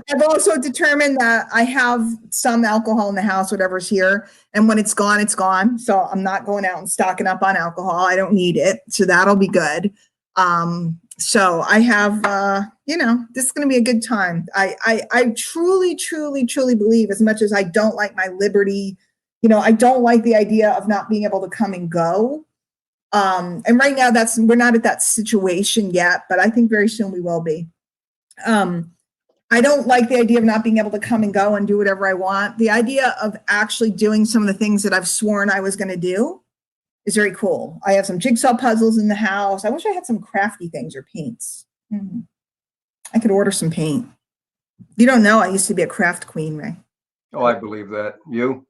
I've also determined that I have some alcohol in the house, whatever's here, and when it's gone, it's gone. So I'm not going out and stocking up on alcohol. I don't need it, so that'll be good. So I have, this is going to be a good time. I truly, truly, truly believe, as much as I don't like my liberty, I don't like the idea of not being able to come and go. And right now we're not at that situation yet, but I think very soon we will be. I don't like the idea of not being able to come and go and do whatever I want. The idea of actually doing some of the things that I've sworn I was going to do is very cool. I have some jigsaw puzzles in the house. I wish I had some crafty things or paints. I could order some paint. You don't know, I used to be a craft queen, Ray. Oh, I believe that. You're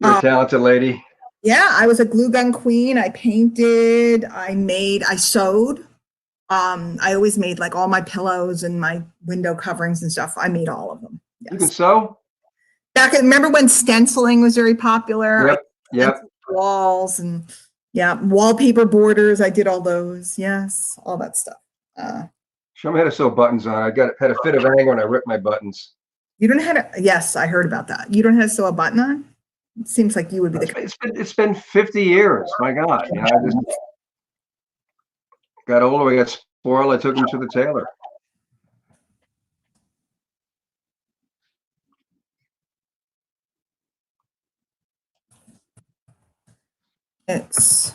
a talented lady. Yeah, I was a glue gun queen. I painted, I sewed. I always made like all my pillows and my window coverings and stuff. I made all of them. Yes. You can sew? Remember when stenciling was very popular? Yep. Walls and wallpaper borders. I did all those. Yes, all that stuff. Show me how to sew buttons on. I had a fit of anger when I ripped my buttons. You don't know how to, yes, I heard about that. You don't know how to sew a button on? It seems like you would be It's been 50 years. My God. I just got older. I got spoiled. I took them to the tailor. It's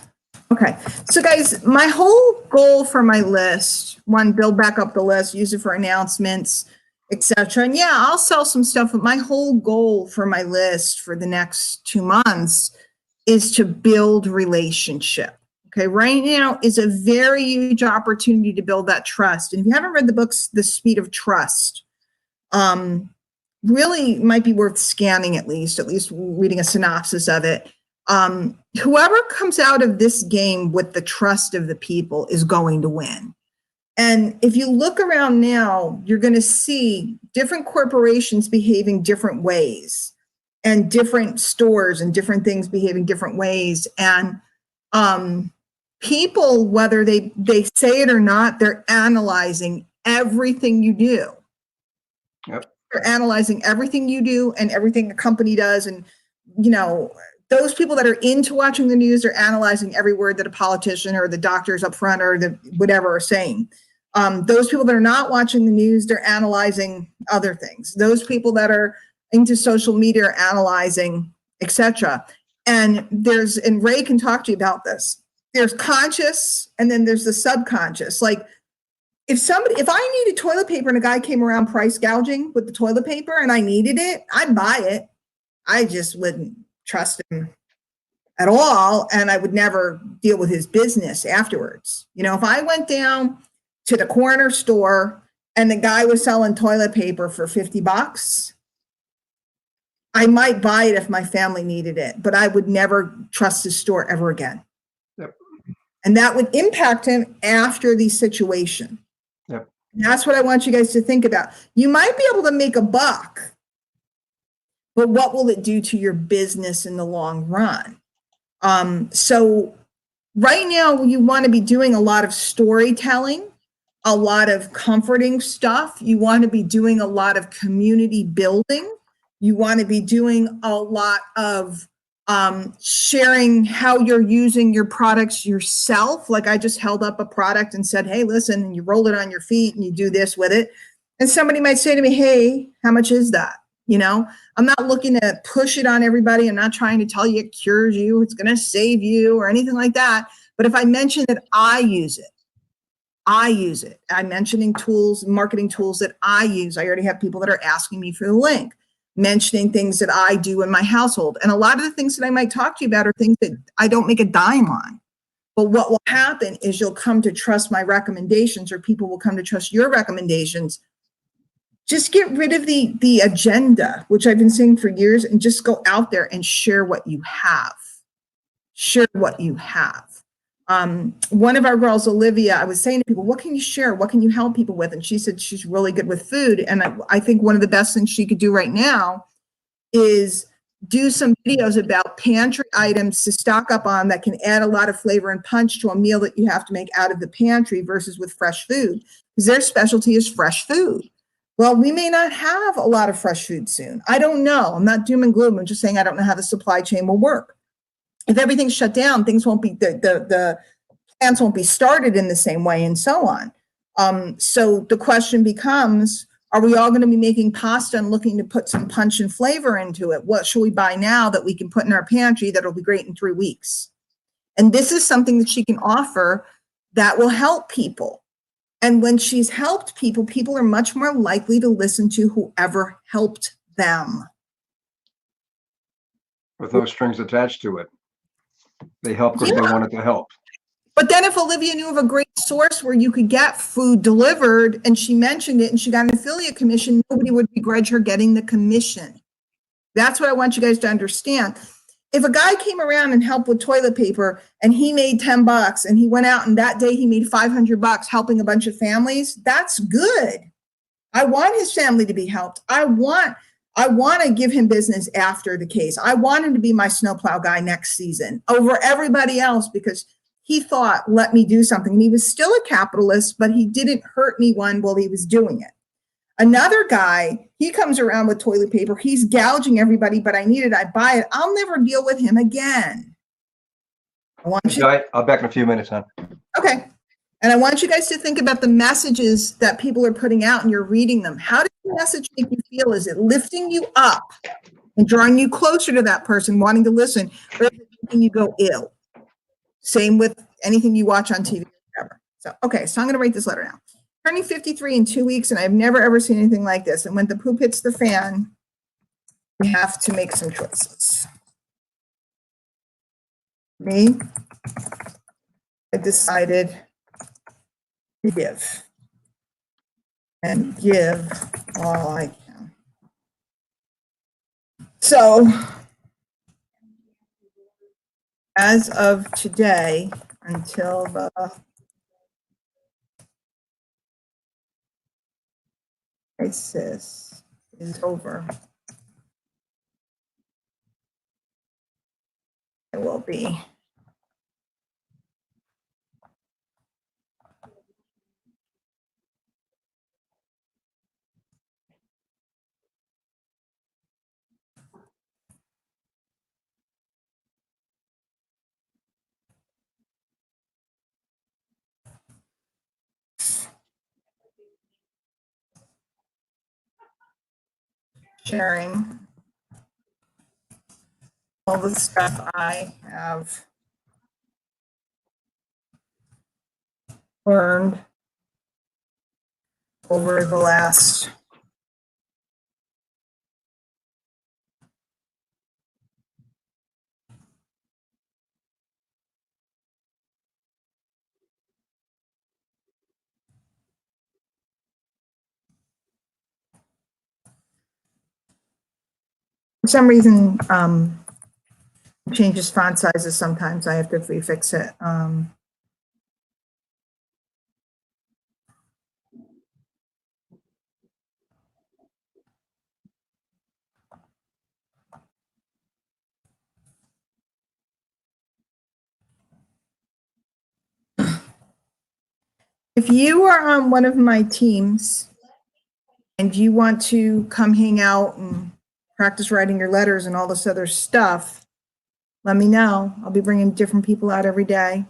okay. So guys, my whole goal for my list, one, build back up the list, use it for announcements, etc. And I'll sell some stuff, but my whole goal for my list for the next 2 months is to build relationship. Okay, right now is a very huge opportunity to build that trust. And if you haven't read the books, The Speed of Trust, really might be worth scanning at least reading a synopsis of it. Whoever comes out of this game with the trust of the people is going to win. And if you look around now, you're going to see different corporations behaving different ways, and different stores and different things behaving different ways. And people, whether they say it or not, they're analyzing everything you do. Yep. They're analyzing everything you do and everything a company does. And, those people that are into watching the news are analyzing every word that a politician or the doctors up front or the whatever are saying. Those people that are not watching the news, they're analyzing other things. Those people that are into social media are analyzing, etc. And Ray can talk to you about this. There's conscious, and then there's the subconscious. Like if I needed toilet paper and a guy came around price gouging with the toilet paper and I needed it, I'd buy it. I just wouldn't trust him at all, and I would never deal with his business afterwards. If I went down to the corner store and the guy was selling toilet paper for $50, I might buy it if my family needed it, but I would never trust his store ever again. Yep. And that would impact him after the situation. Yep. And that's what I want you guys to think about. You might be able to make a buck, but what will it do to your business in the long run? So right now you want to be doing a lot of storytelling, a lot of comforting stuff. You want to be doing a lot of community building. You want to be doing a lot of sharing how you're using your products yourself. Like I just held up a product and said, hey, listen, and you roll it on your feet and you do this with it. And somebody might say to me, hey, how much is that? You know, I'm not looking to push it on everybody. I'm not trying to tell you it cures you, it's going to save you or anything like that. But if I mention that I use it, I'm mentioning tools, marketing tools that I use. I already have people that are asking me for the link, mentioning things that I do in my household. And a lot of the things that I might talk to you about are things that I don't make a dime on. But what will happen is you'll come to trust my recommendations, or people will come to trust your recommendations. Just get rid of the agenda, which I've been saying for years, and just go out there and share what you have. Share what you have. One of our girls, Olivia, I was saying to people, what can you share? What can you help people with? And she said she's really good with food. And I think one of the best things she could do right now is do some videos about pantry items to stock up on that can add a lot of flavor and punch to a meal that you have to make out of the pantry versus with fresh food, because their specialty is fresh food. Well, we may not have a lot of fresh food soon. I don't know. I'm not doom and gloom. I'm just saying I don't know how the supply chain will work. If everything's shut down, things won't be, the plants won't be started in the same way, and so on. So the question becomes, are we all going to be making pasta and looking to put some punch and flavor into it? What should we buy now that we can put in our pantry that'll be great in 3 weeks? And this is something that she can offer that will help people. And when she's helped people, people are much more likely to listen to whoever helped them. With no strings attached to it. They helped because they wanted to help. But then if Olivia knew of a great source where you could get food delivered and she mentioned it and she got an affiliate commission, nobody would begrudge her getting the commission. That's what I want you guys to understand. If a guy came around and helped with toilet paper and he made $10 and he went out and that day he made $500 helping a bunch of families, that's good. I want his family to be helped. I want to give him business after the case. I want him to be my snowplow guy next season over everybody else, because he thought, let me do something. And he was still a capitalist, but he didn't hurt me one while he was doing it. Another guy, he comes around with toilet paper. He's gouging everybody, but I need it. I buy it. I'll never deal with him again. I'll back in a few minutes, huh? Okay. And I want you guys to think about the messages that people are putting out and you're reading them. How does the message make you feel? Is it lifting you up and drawing you closer to that person, wanting to listen, or is it making you go ill? Same with anything you watch on TV. Whatever. So, okay, so I'm going to write this letter now. Turning 53 in 2 weeks, and I've never, ever seen anything like this. And when the poop hits the fan, we have to make some choices. Me, I decided to give. And give all I can. So, as of today, until the crisis is over, it will be sharing all the stuff I have learned over the last for some reason, changes font sizes. Sometimes I have to refix it. If you are on one of my teams and you want to come hang out and practice writing your letters and all this other stuff, let me know. I'll be bringing different people out every day.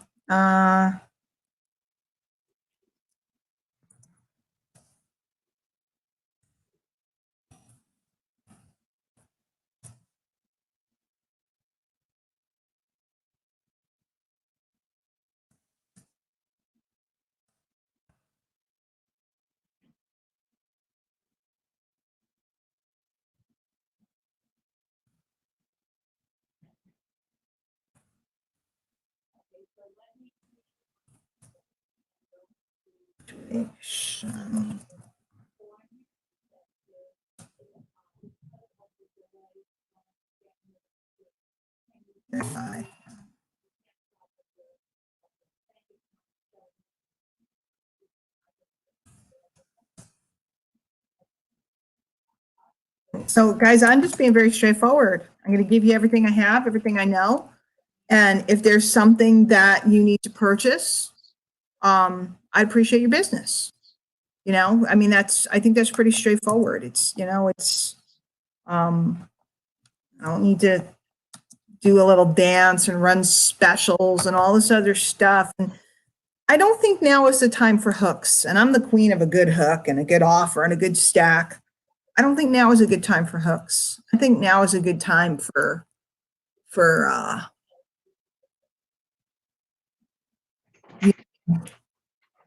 So guys, I'm just being very straightforward. I'm going to give you everything I have, everything I know. And if there's something that you need to purchase, I appreciate your business. You know, I mean, I think that's pretty straightforward. It's, you know, I don't need to do a little dance and run specials and all this other stuff. And I don't think now is the time for hooks. And I'm the queen of a good hook and a good offer and a good stack. I don't think now is a good time for hooks. I think now is a good time for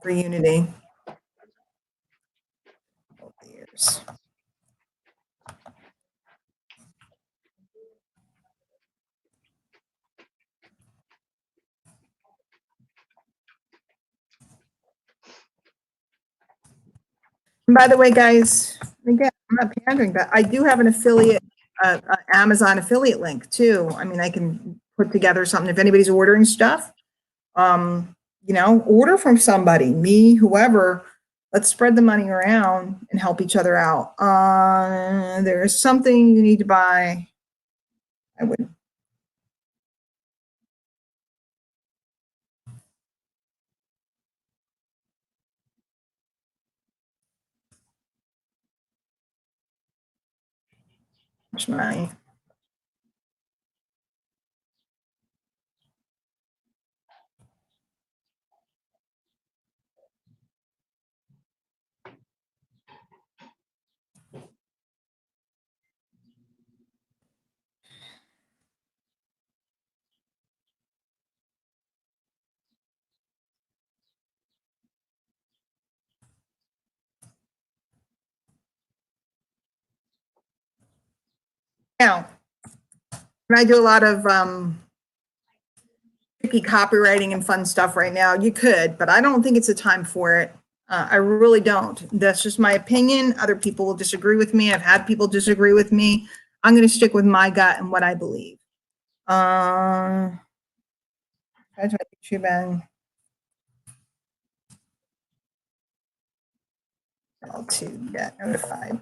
unity. Years. And by the way, guys, again, I'm not pandering, but I do have an affiliate, Amazon affiliate link too. I mean, I can put together something if anybody's ordering stuff. You know, order from somebody, me, whoever. Let's spread the money around and help each other out. There is something you need to buy. I would. My now, and I do a lot of tricky copywriting and fun stuff right now. You could, but I don't think it's a time for it. I really don't. That's just my opinion. Other people will disagree with me. I've had people disagree with me. I'm going to stick with my gut and what I believe. That's my YouTube and all to get notified.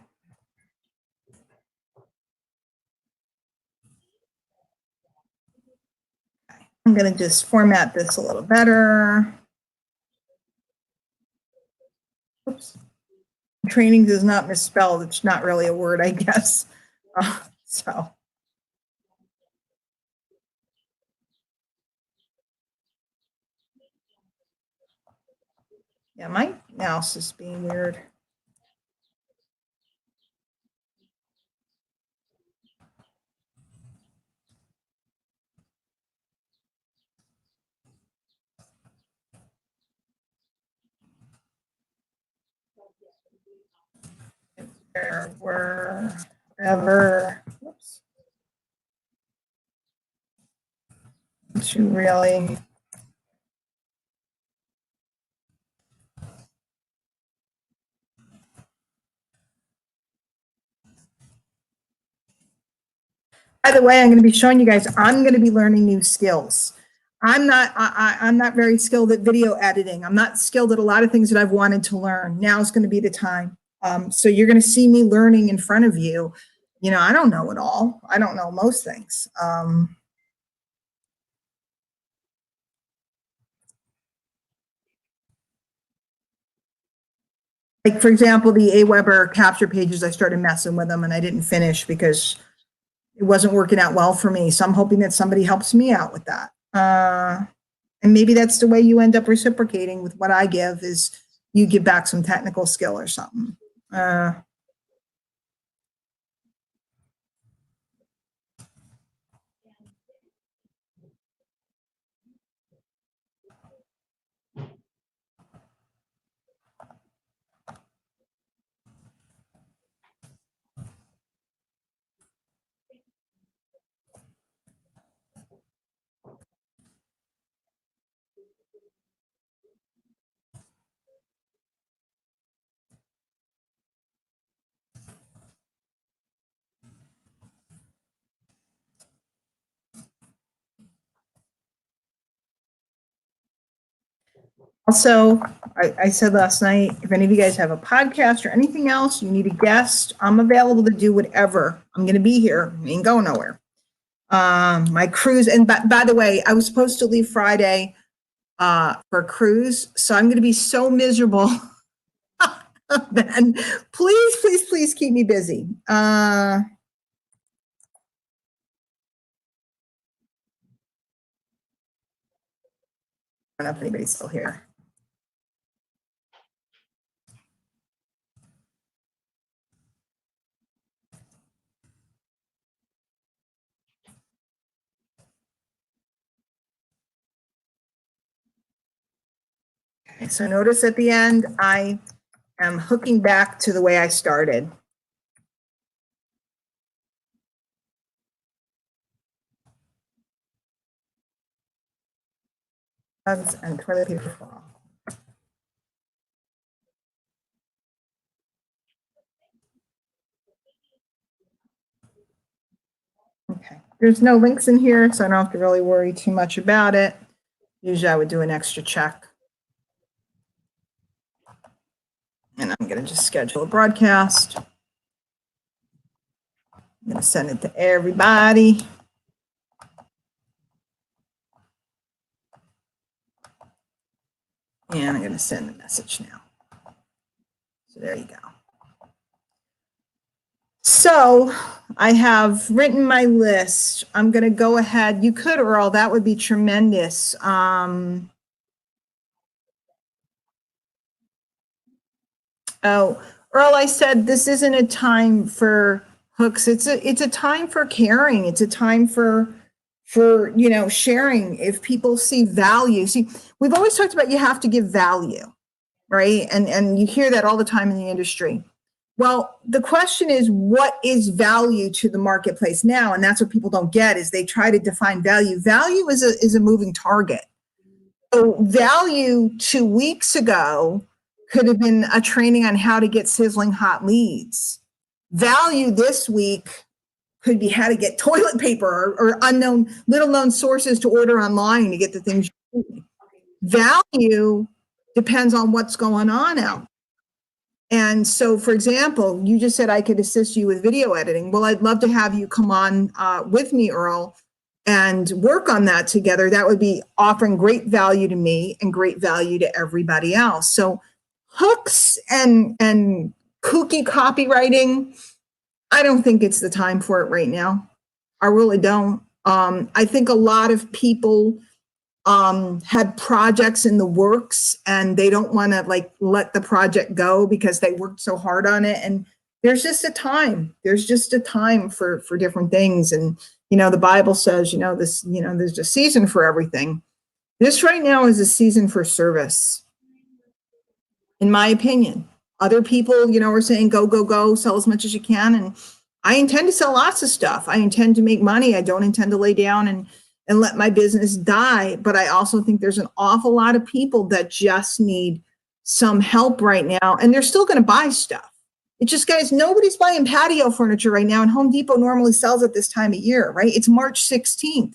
I'm going to just format this a little better. Oops. Training is not misspelled. It's not really a word, I guess. So. Yeah, my mouse is being weird. There were ever, whoops, to really by the way, I'm going to be showing you guys, I'm going to be learning new skills. I'm not very skilled at video editing. I'm not skilled at a lot of things that I've wanted to learn. Now is going to be the time. So you're going to see me learning in front of you. You know, I don't know it all. I don't know most things. Like, for example, the Aweber capture pages, I started messing with them and I didn't finish because it wasn't working out well for me. So I'm hoping that somebody helps me out with that. And maybe that's the way you end up reciprocating with what I give, is you give back some technical skill or something. Also, I said last night, if any of you guys have a podcast or anything else, you need a guest, I'm available to do whatever. I'm going to be here. I ain't going nowhere. My cruise, and by the way, I was supposed to leave Friday for a cruise, so I'm going to be so miserable. Then please, please, please keep me busy. I don't know if anybody's still here. Okay, so notice at the end, I am hooking back to the way I started. Hugs and toilet paper fall. Okay, there's no links in here, so I don't have to really worry too much about it. Usually I would do an extra check. And I'm going to just schedule a broadcast. I'm going to send it to everybody. And I'm going to send the message now. So there you go. So I have written my list. I'm going to go ahead. You could, Earl, that would be tremendous. Oh, Earl, I said this isn't a time for hooks. It's a time for caring. It's a time for sharing. If people see value, see, we've always talked about you have to give value, right? And you hear that all the time in the industry. Well, the question is, what is value to the marketplace now? And that's what people don't get, is they try to define value. Value is a moving target. So value 2 weeks ago could have been a training on how to get sizzling hot leads. Value this week could be how to get toilet paper or unknown, little known sources to order online to get the things you need. Value depends on what's going on out. And so, for example, you just said I could assist you with video editing. Well, I'd love to have you come on with me, Earl, and work on that together. That would be offering great value to me and great value to everybody else. So hooks and kooky copywriting, I don't think it's the time for it right now. I really don't. I think a lot of people had projects in the works and they don't want to let the project go because they worked so hard on it. And there's just a time. There's just a time for different things. And the Bible says, there's a season for everything. This right now is a season for service, in my opinion. Other people, are saying, go, sell as much as you can. And I intend to sell lots of stuff. I intend to make money. I don't intend to lay down and let my business die. But I also think there's an awful lot of people that just need some help right now. And they're still going to buy stuff. It's just, guys, nobody's buying patio furniture right now. And Home Depot normally sells at this time of year, right? It's March 16th.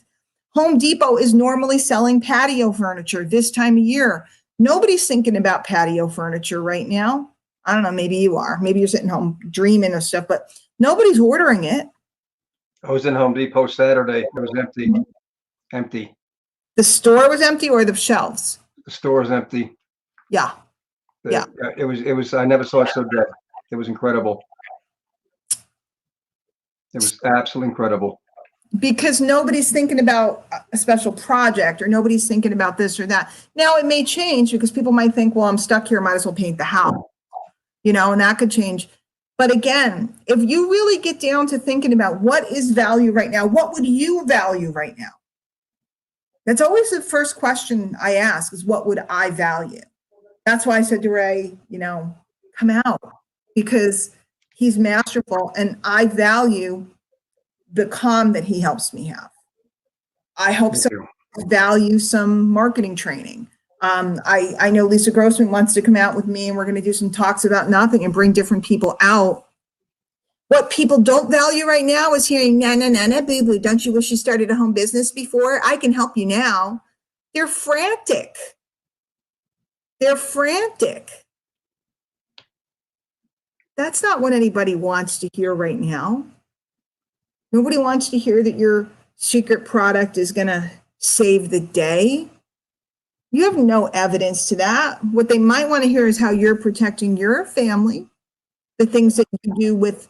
Home Depot is normally selling patio furniture this time of year. Nobody's thinking about patio furniture right now. I don't know, maybe you are. Maybe you're sitting home dreaming of stuff, but nobody's ordering it. I was in Home Depot Saturday. It was empty. Empty. The store was empty, or the shelves? The store is empty. Yeah. Yeah. It was, I never saw it so dead. It was incredible. It was absolutely incredible. Because nobody's thinking about a special project or nobody's thinking about this or that. Now it may change because people might think, well, I'm stuck here, might as well paint the house, you know, and that could change. But again, if you really get down to thinking about what is value right now, what would you value right now? That's always the first question I ask is what would I value? That's why I said to Ray, you know, come out because he's masterful and I value the calm that he helps me have. I hope Thank so. you. Value some marketing training. I know Lisa Grossman wants to come out with me and we're going to do some talks about nothing and bring different people out. What people don't value right now is hearing, na, na, na, na, boo, boo, don't you wish you started a home business before? I can help you now. They're frantic. They're frantic. That's not what anybody wants to hear right now. Nobody wants to hear that your secret product is going to save the day. You have no evidence to that. What they might want to hear is how you're protecting your family, the things that you do with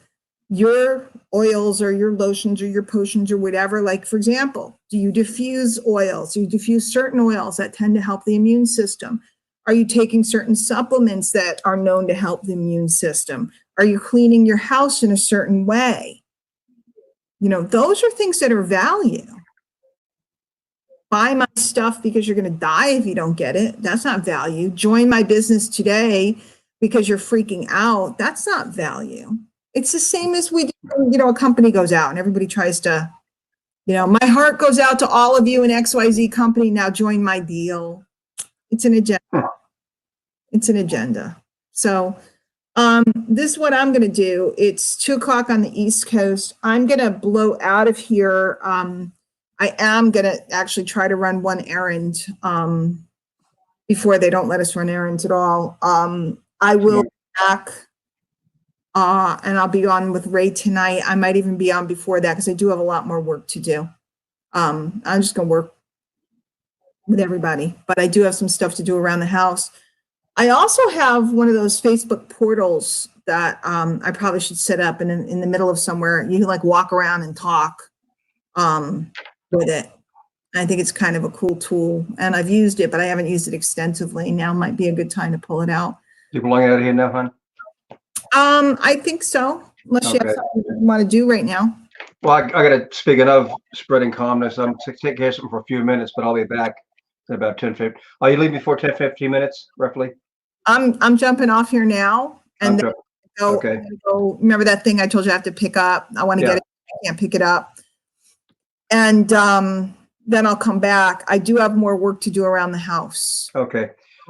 your oils or your lotions or your potions or whatever. Like, for example, do you diffuse oils? Do you diffuse certain oils that tend to help the immune system? Are you taking certain supplements that are known to help the immune system? Are you cleaning your house in a certain way? You know, those are things that are value. Buy my stuff because you're going to die if you don't get it. That's not value. Join my business today because you're freaking out. That's not value. It's the same as we do, you know, a company goes out and everybody tries to, you know, my heart goes out to all of you in XYZ company. Now join my deal. It's an agenda. It's an agenda. So this is what I'm going to do. It's 2:00 on the East Coast. I'm going to blow out of here. I am going to actually try to run one errand before they don't let us run errands at all. I will be back and I'll be on with Ray tonight. I might even be on before that because I do have a lot more work to do. I'm just going to work with everybody, but I do have some stuff to do around the house. I also have one of those Facebook portals that I probably should set up in the middle of somewhere. You can like walk around and talk with it. I think it's kind of a cool tool and I've used it, but I haven't used it extensively. Now might be a good time to pull it out. You belong out of here now, hon? I think so, unless you have Okay. something you want to do right now. Well, I got to, speaking of spreading calmness, I'm taking care of something for a few minutes, but I'll be back in about 10-15. Oh, you leave before 10-15 minutes, roughly? I'm jumping off here now and then go, Okay. go. Remember that thing I told you I have to pick up? I want to Yeah. get it. I can't pick it up. And then I'll come back. I do have more work to do around the house. Okay.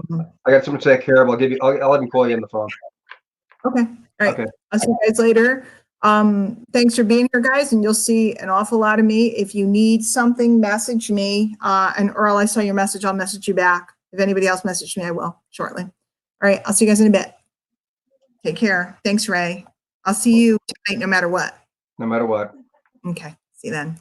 Mhm. I got something to take care of. I'll let him call you on the phone. Okay. All right. Okay. I'll see you guys later. Thanks for being here, guys, and you'll see an awful lot of me. If you need something, message me. And Earl, I saw your message. I'll message you back. If anybody else messaged me, I will shortly. All right. I'll see you guys in a bit. Take care. Thanks, Ray. I'll see you tonight no matter what. No matter what. Okay. See you then.